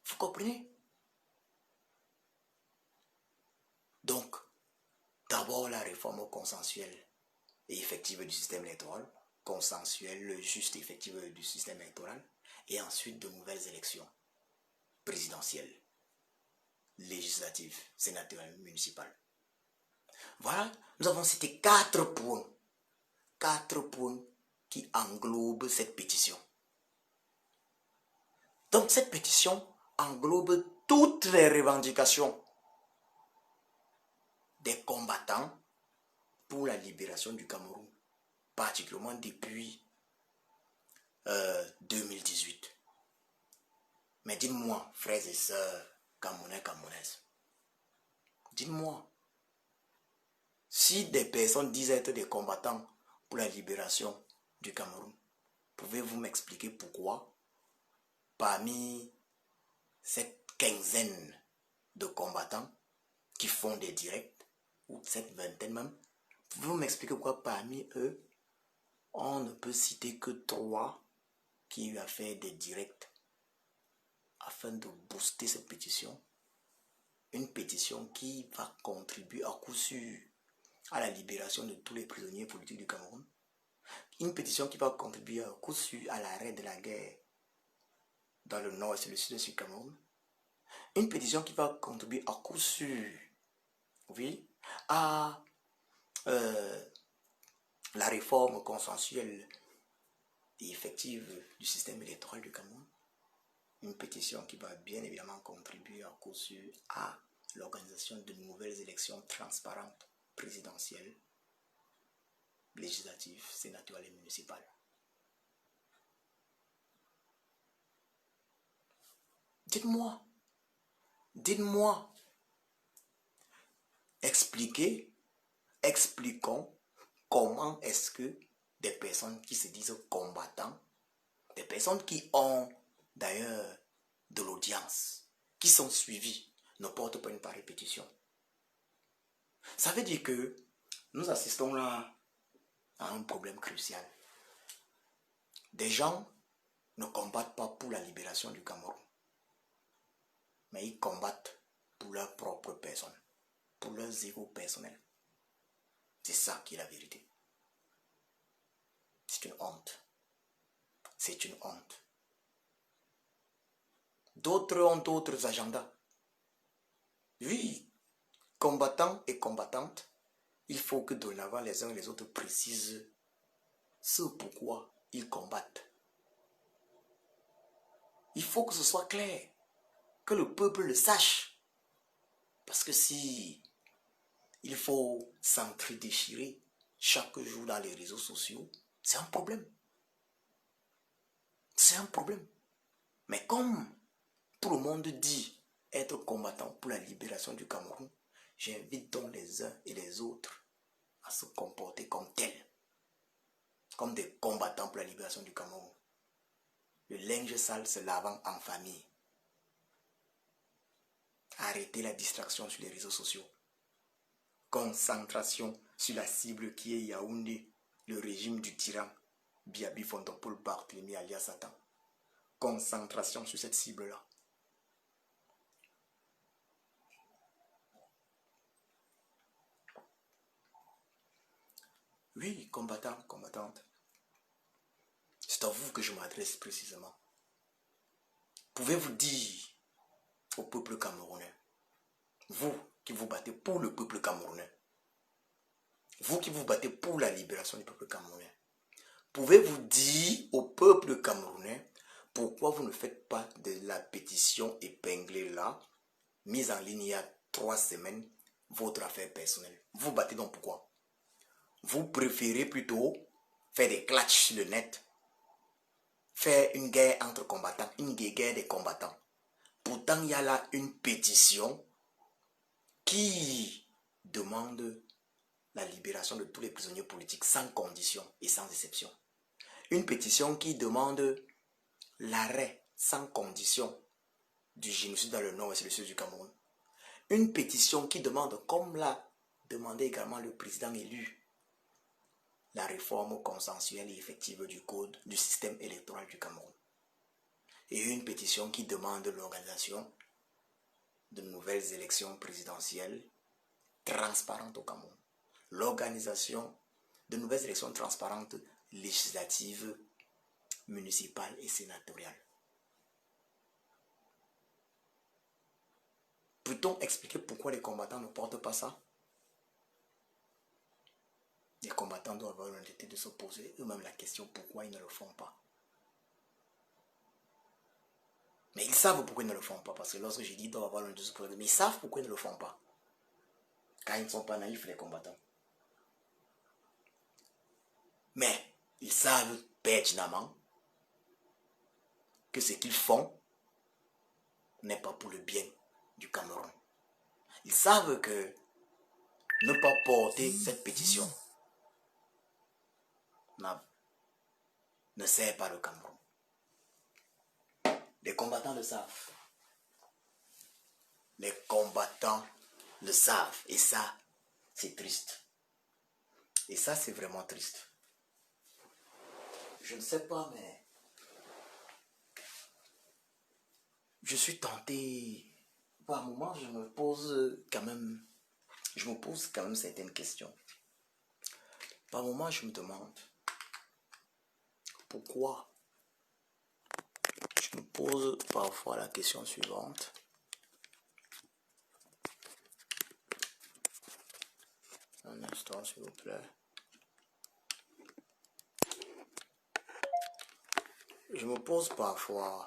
Vous comprenez? Donc, d'abord la réforme consensuelle et effective du système électoral, consensuelle, juste, effective du système électoral, et ensuite de nouvelles élections présidentielles, législatives, sénatoriales, municipales. Voilà, nous avons cité 4 points. 4 points qui englobent cette pétition. Donc cette pétition englobe toutes les revendications des combattants pour la libération du Cameroun, particulièrement depuis 2018. Mais dites-moi, frères et sœurs, Camerounais, Camerounaises, dites-moi, si des personnes disent être des combattants pour la libération du Cameroun, pouvez-vous m'expliquer pourquoi, parmi cette quinzaine de combattants qui font des directs, ou cette vingtaine même, pouvez-vous m'expliquer pourquoi parmi eux, on ne peut citer que 3 qui lui a fait des directs afin de booster cette pétition? Une pétition qui va contribuer à coup sûr à la libération de tous les prisonniers politiques du Cameroun. Une pétition qui va contribuer à coup sûr à l'arrêt de la guerre dans le nord et le sud du Cameroun. Une pétition qui va contribuer à coup sûr, oui, à la réforme consensuelle et effective du système électoral du Cameroun. Une pétition qui va bien évidemment contribuer à coup sûr à l'organisation de nouvelles élections transparentes, présidentielles, législatives, sénatoriales et municipales. Dites-moi, expliquons comment est-ce que des personnes qui se disent combattants, des personnes qui ont d'ailleurs de l'audience, qui sont suivies, ne portent pas une pareille pétition. Ça veut dire que nous assistons là à un problème crucial. Des gens ne combattent pas pour la libération du Cameroun, mais ils combattent pour leur propre personne, pour leurs égos personnels. C'est ça qui est la vérité. C'est une honte. C'est une honte. D'autres ont d'autres agendas. Oui, combattants et combattantes, il faut que dorénavant les uns et les autres précisent ce pourquoi ils combattent. Il faut que ce soit clair, que le peuple le sache. Parce que si il faut s'entre-déchirer chaque jour dans les réseaux sociaux, c'est un problème. C'est un problème. Mais comme tout le monde dit être combattant pour la libération du Cameroun, j'invite donc les uns et les autres à se comporter comme tels, comme des combattants pour la libération du Cameroun. Le linge sale se lavant en famille. Arrêtez la distraction sur les réseaux sociaux. Concentration sur la cible qui est Yaoundé, le régime du tyran Biabi Fontopol Barthélemy alias Satan. Concentration sur cette cible-là. Oui, combattants, combattantes. C'est à vous que je m'adresse précisément. Pouvez-vous dire au peuple camerounais, vous qui vous battez pour le peuple camerounais, vous qui vous battez pour la libération du peuple camerounais, pouvez-vous dire au peuple camerounais pourquoi vous ne faites pas de la pétition épinglée là, mise en ligne il y a 3 semaines, votre affaire personnelle? Vous battez donc pourquoi? Vous préférez plutôt faire des clatchs sur le net, faire une guerre entre combattants, une guerre des combattants. Pourtant, il y a là une pétition qui demande la libération de tous les prisonniers politiques sans condition et sans exception. Une pétition qui demande l'arrêt sans condition du génocide dans le nord et le sud du Cameroun. Une pétition qui demande, comme l'a demandé également le président élu, la réforme consensuelle et effective du code du système électoral du Cameroun. Et une pétition qui demande l'organisation de nouvelles élections présidentielles transparentes au Cameroun. L'organisation de nouvelles élections transparentes législatives, municipales et sénatoriales. Peut-on expliquer pourquoi les combattants ne portent pas ça? Les combattants doivent avoir l'honnêteté de se poser eux-mêmes la question pourquoi ils ne le font pas. Mais ils savent pourquoi ils ne le font pas. Parce que lorsque j'ai dit qu'ils doivent avoir l'honnêteté de se poser, mais ils savent pourquoi ils ne le font pas. Car ils ne sont pas naïfs, les combattants. Mais ils savent pertinemment que ce qu'ils font n'est pas pour le bien du Cameroun. Ils savent que ne pas porter cette pétition ne sert pas le Cameroun. Les combattants le savent. Les combattants le savent. Et ça, c'est triste. Et ça, c'est vraiment triste. Je ne sais pas, mais je suis tenté. Par moments, je me pose quand même certaines questions. Par moments, je me demande pourquoi. Je me pose parfois la question suivante. Un instant, s'il vous plaît. Je me pose parfois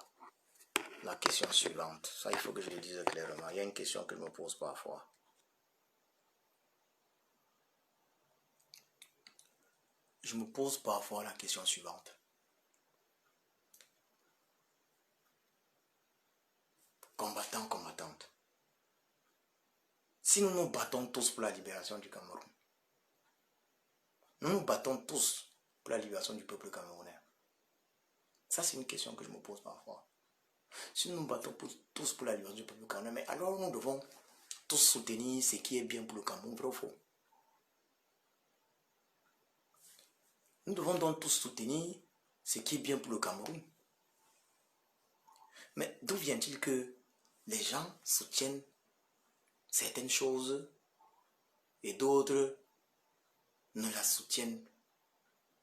la question suivante. Ça, il faut que je le dise clairement. Il y a une question que je me pose parfois. Je me pose parfois la question suivante. Combattants, combattantes. Si nous nous battons tous pour la libération du Cameroun, nous nous battons tous pour la libération du peuple camerounais. Ça, c'est une question que je me pose parfois. Si nous nous battons tous pour la libération du peuple camerounais, mais alors nous devons tous soutenir ce qui est bien pour le Cameroun, vrai ou faux? Nous devons donc tous soutenir ce qui est bien pour le Cameroun. Mais d'où vient-il que les gens soutiennent certaines choses et d'autres ne la soutiennent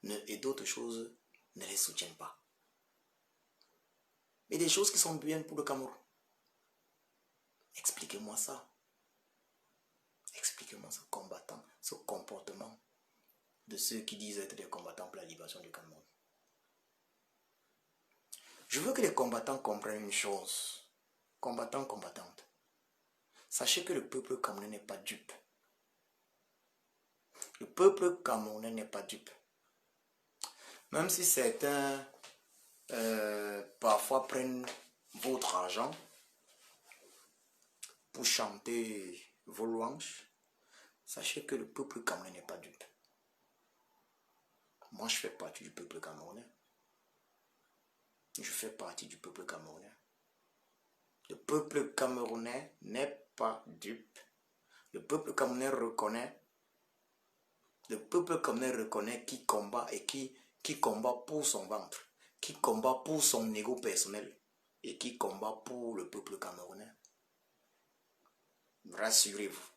et d'autres choses ne les soutiennent pas? Mais des choses qui sont bien pour le Cameroun. Expliquez-moi ça. Expliquez-moi ce combattant, ce comportement de ceux qui disent être des combattants pour la libération du Cameroun. Je veux que les combattants comprennent une chose. Combattants, combattantes. Sachez que le peuple camerounais n'est pas dupe. Le peuple camerounais n'est pas dupe. Même si certains parfois prennent votre argent pour chanter vos louanges, sachez que le peuple camerounais n'est pas dupe. Moi, je fais partie du peuple camerounais. Je fais partie du peuple camerounais. Le peuple camerounais n'est pas dupe. Le peuple camerounais reconnaît. Le peuple camerounais reconnaît qui combat et qui combat pour son ventre, qui combat pour son ego personnel et qui combat pour le peuple camerounais. Rassurez-vous.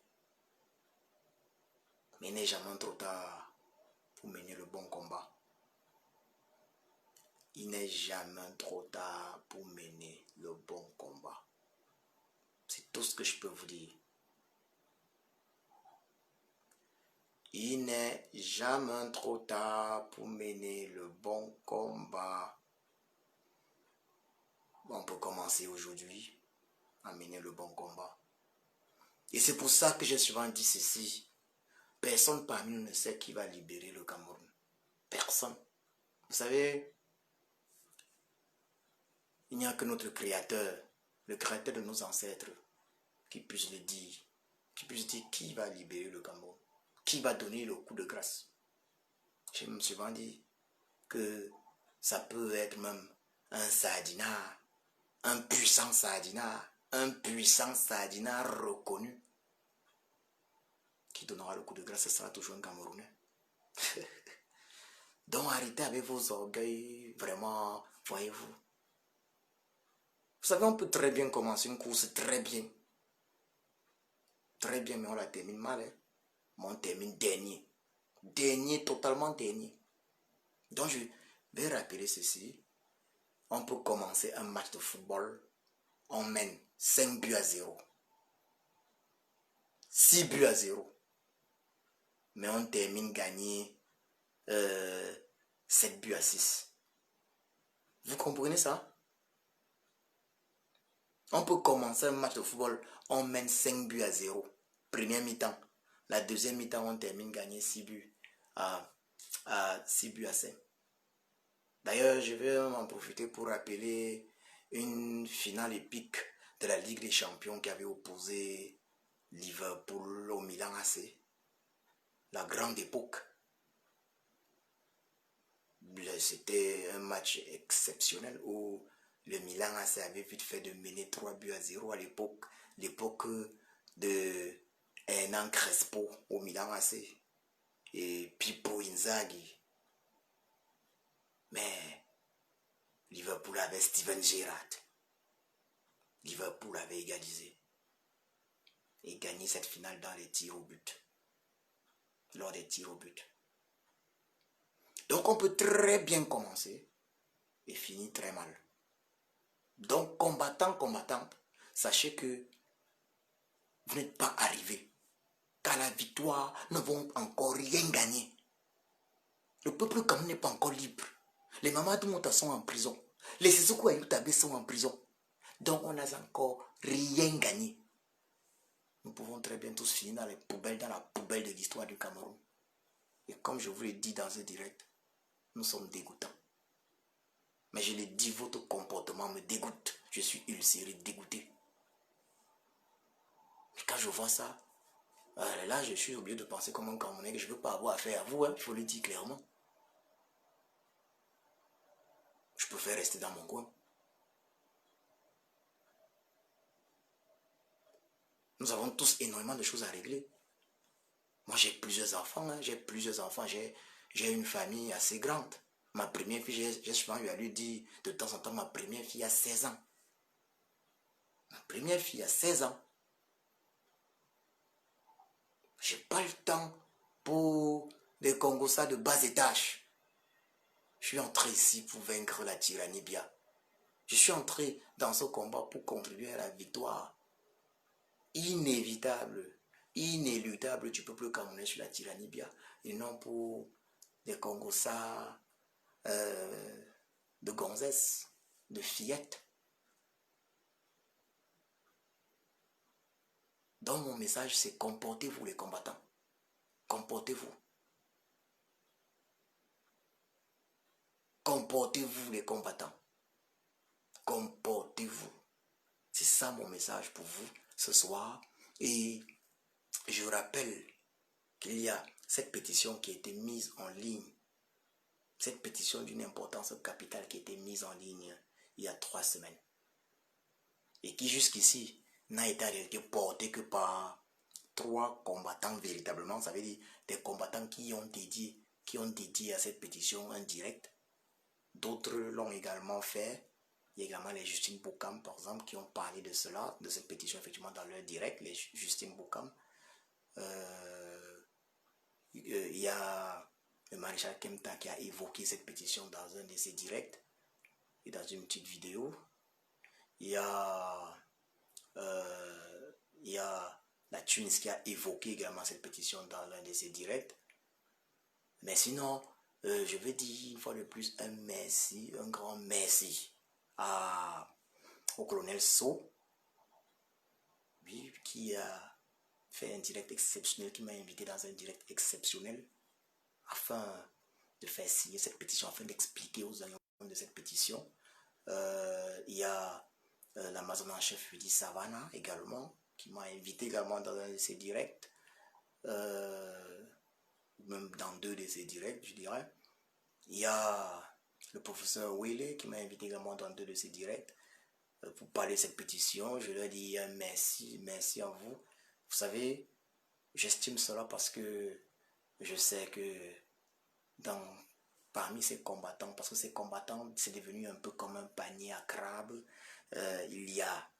Mais il n'est jamais trop tard pour mener le bon combat. Il n'est jamais trop tard pour mener le bon combat. C'est tout ce que je peux vous dire. Il n'est jamais trop tard pour mener le bon combat. On peut commencer aujourd'hui à mener le bon combat. Et c'est pour ça que j'ai souvent dit ceci. Personne parmi nous ne sait qui va libérer le Cameroun. Personne. Vous savez, il n'y a que notre Créateur, le Créateur de nos ancêtres, qui puisse le dire. Qui puisse dire qui va libérer le Cameroun. Qui va donner le coup de grâce. Je me suis souvent dit que ça peut être même un sardinat, un puissant sardinat reconnu qui donnera le coup de grâce. Ce sera toujours un Camerounais. Donc arrêtez avec vos orgueils, vraiment, voyez-vous. Vous savez, on peut très bien commencer une course, très bien. Très bien, mais on la termine mal. Hein? Mais on termine dernier. Dernier, totalement dernier. Donc je vais rappeler ceci. On peut commencer un match de football. On mène 5 buts à 0. 6 buts à 0. Mais on termine gagné 7 buts à 6. Vous comprenez ça? On peut commencer un match de football, on mène 5 buts à 0. Première mi-temps. La deuxième mi-temps, on termine gagné 6 buts à 5. D'ailleurs, je vais en profiter pour rappeler une finale épique de la Ligue des Champions qui avait opposé Liverpool au Milan AC. La grande époque. C'était un match exceptionnel où le Milan AC avait vite fait de mener 3-0 à l'époque. L'époque de Hernan Crespo au Milan AC et Pippo Inzaghi. Mais Liverpool avait Steven Gerrard. Liverpool avait égalisé et gagné cette finale dans les tirs au but. Lors des tirs au but. Donc on peut très bien commencer et finir très mal. Donc combattant, sachez que vous n'êtes pas arrivé. Car la victoire ne vont encore rien gagner. Le peuple comme n'est pas encore libre. Les Mamadou Mouta sont en prison. Les Sissoko Ayoutabé sont en prison. Donc on n'a encore rien gagné. Nous pouvons très bien tous finir dans les poubelles, dans la poubelle de l'histoire du Cameroun. Et comme je vous l'ai dit dans ce direct, nous sommes dégoûtants. Mais je l'ai dit, votre comportement me dégoûte. Je suis ulcéré, dégoûté. Et quand je vois ça, là je suis obligé de penser comme un Camerounais que je ne veux pas avoir affaire à vous, hein, il faut le dire clairement. Je préfère rester dans mon coin. Nous avons tous énormément de choses à régler. Moi j'ai plusieurs enfants, hein, j'ai une famille assez grande. Ma première fille, j'ai souvent eu à lui dire de temps en temps, ma première fille a 16 ans. Ma première fille a 16 ans. J'ai pas le temps pour des Congossas de bas étage. Je suis entré ici pour vaincre la tyrannie Bia. Je suis entré dans ce combat pour contribuer à la victoire inévitable, inéluctable du peuple camerounais sur la tyrannie Bia. Et non pour des Congossas de gonzesses, de fillettes. Donc mon message c'est comportez-vous les combattants. Comportez-vous. Comportez-vous les combattants. Comportez-vous. C'est ça mon message pour vous ce soir. Et je rappelle qu'il y a cette pétition qui a été mise en ligne. Cette pétition d'une importance capitale qui a été mise en ligne il y a 3 semaines. Et qui jusqu'ici n'a été portée que par 3 combattants véritablement. Ça veut dire des combattants qui ont dédié à cette pétition un direct. D'autres l'ont également fait. Il y a également les Justine Boukam, par exemple, qui ont parlé de cela, de cette pétition, effectivement, dans leur direct, les Justine Boukam. Il y a le maréchal Kempta qui a évoqué cette pétition dans un de ses directs et dans une petite vidéo. Il y a la Tunis qui a évoqué également cette pétition dans l'un de ses directs. Mais sinon, je veux dire une fois de plus un merci, un grand merci au colonel So, lui, qui a fait un direct exceptionnel, qui m'a invité dans un direct exceptionnel afin de faire signer cette pétition, afin d'expliquer aux agents de cette pétition. Il y a l'Amazon en chef Rudy Savannah également, qui m'a invité également dans un de ses directs, même dans 2 de ses directs, je dirais. Il y a le professeur Wele qui m'a invité également dans 2 de ses directs pour parler de cette pétition. Je leur dis merci à vous. Vous savez, j'estime cela parce que je sais que parmi ces combattants, parce que ces combattants, c'est devenu un peu comme un panier à crabes, il y a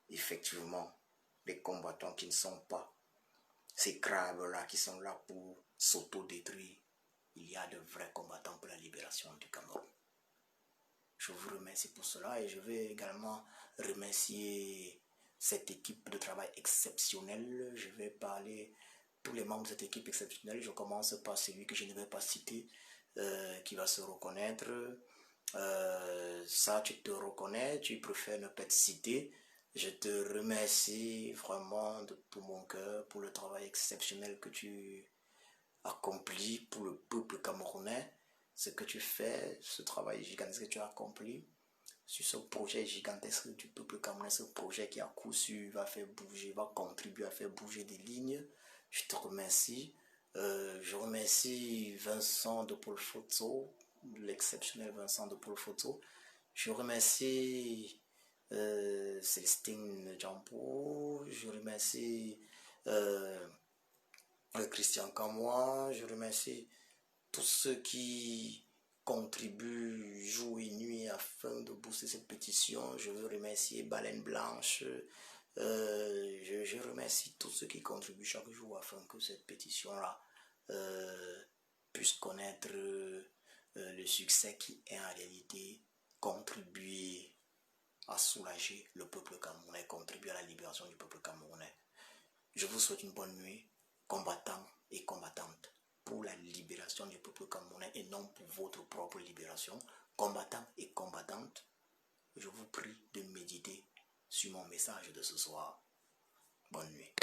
effectivement des combattants qui ne sont pas ces crabes-là, qui sont là pour s'auto-détruire. Il y a de vrais combattants pour la libération du Cameroun. Je vous remercie pour cela et je vais également remercier cette équipe de travail exceptionnelle. Je vais parler tous les membres de cette équipe exceptionnelle. Je commence par celui que je ne vais pas citer, qui va se reconnaître. Ça, tu te reconnais, tu préfères ne pas te citer. Je te remercie vraiment de tout mon cœur pour le travail exceptionnel que tu accomplis pour le peuple camerounais. Ce que tu fais, ce travail gigantesque que tu as accompli, sur ce projet gigantesque du peuple camerounais, ce projet qui à coup sûr va faire bouger, va contribuer à faire bouger des lignes. Je te remercie. Je remercie Vincent de Paul Photo, l'exceptionnel Vincent de Paul Photo. Je remercie Célestine Jampo. Je remercie Christian Camois. Je remercie tous ceux qui contribuent jour et nuit afin de booster cette pétition. Je veux remercier Baleine Blanche. Je remercie tous ceux qui contribuent chaque jour afin que cette pétition-là puisse connaître le succès qui est en réalité contribuer à soulager le peuple camerounais, contribuer à la libération du peuple camerounais. Je vous souhaite une bonne nuit, combattants et combattantes, pour la libération du peuple camerounais et non pour votre propre libération. Combattants et combattantes, je vous prie de méditer sur mon message de ce soir. Bonne nuit.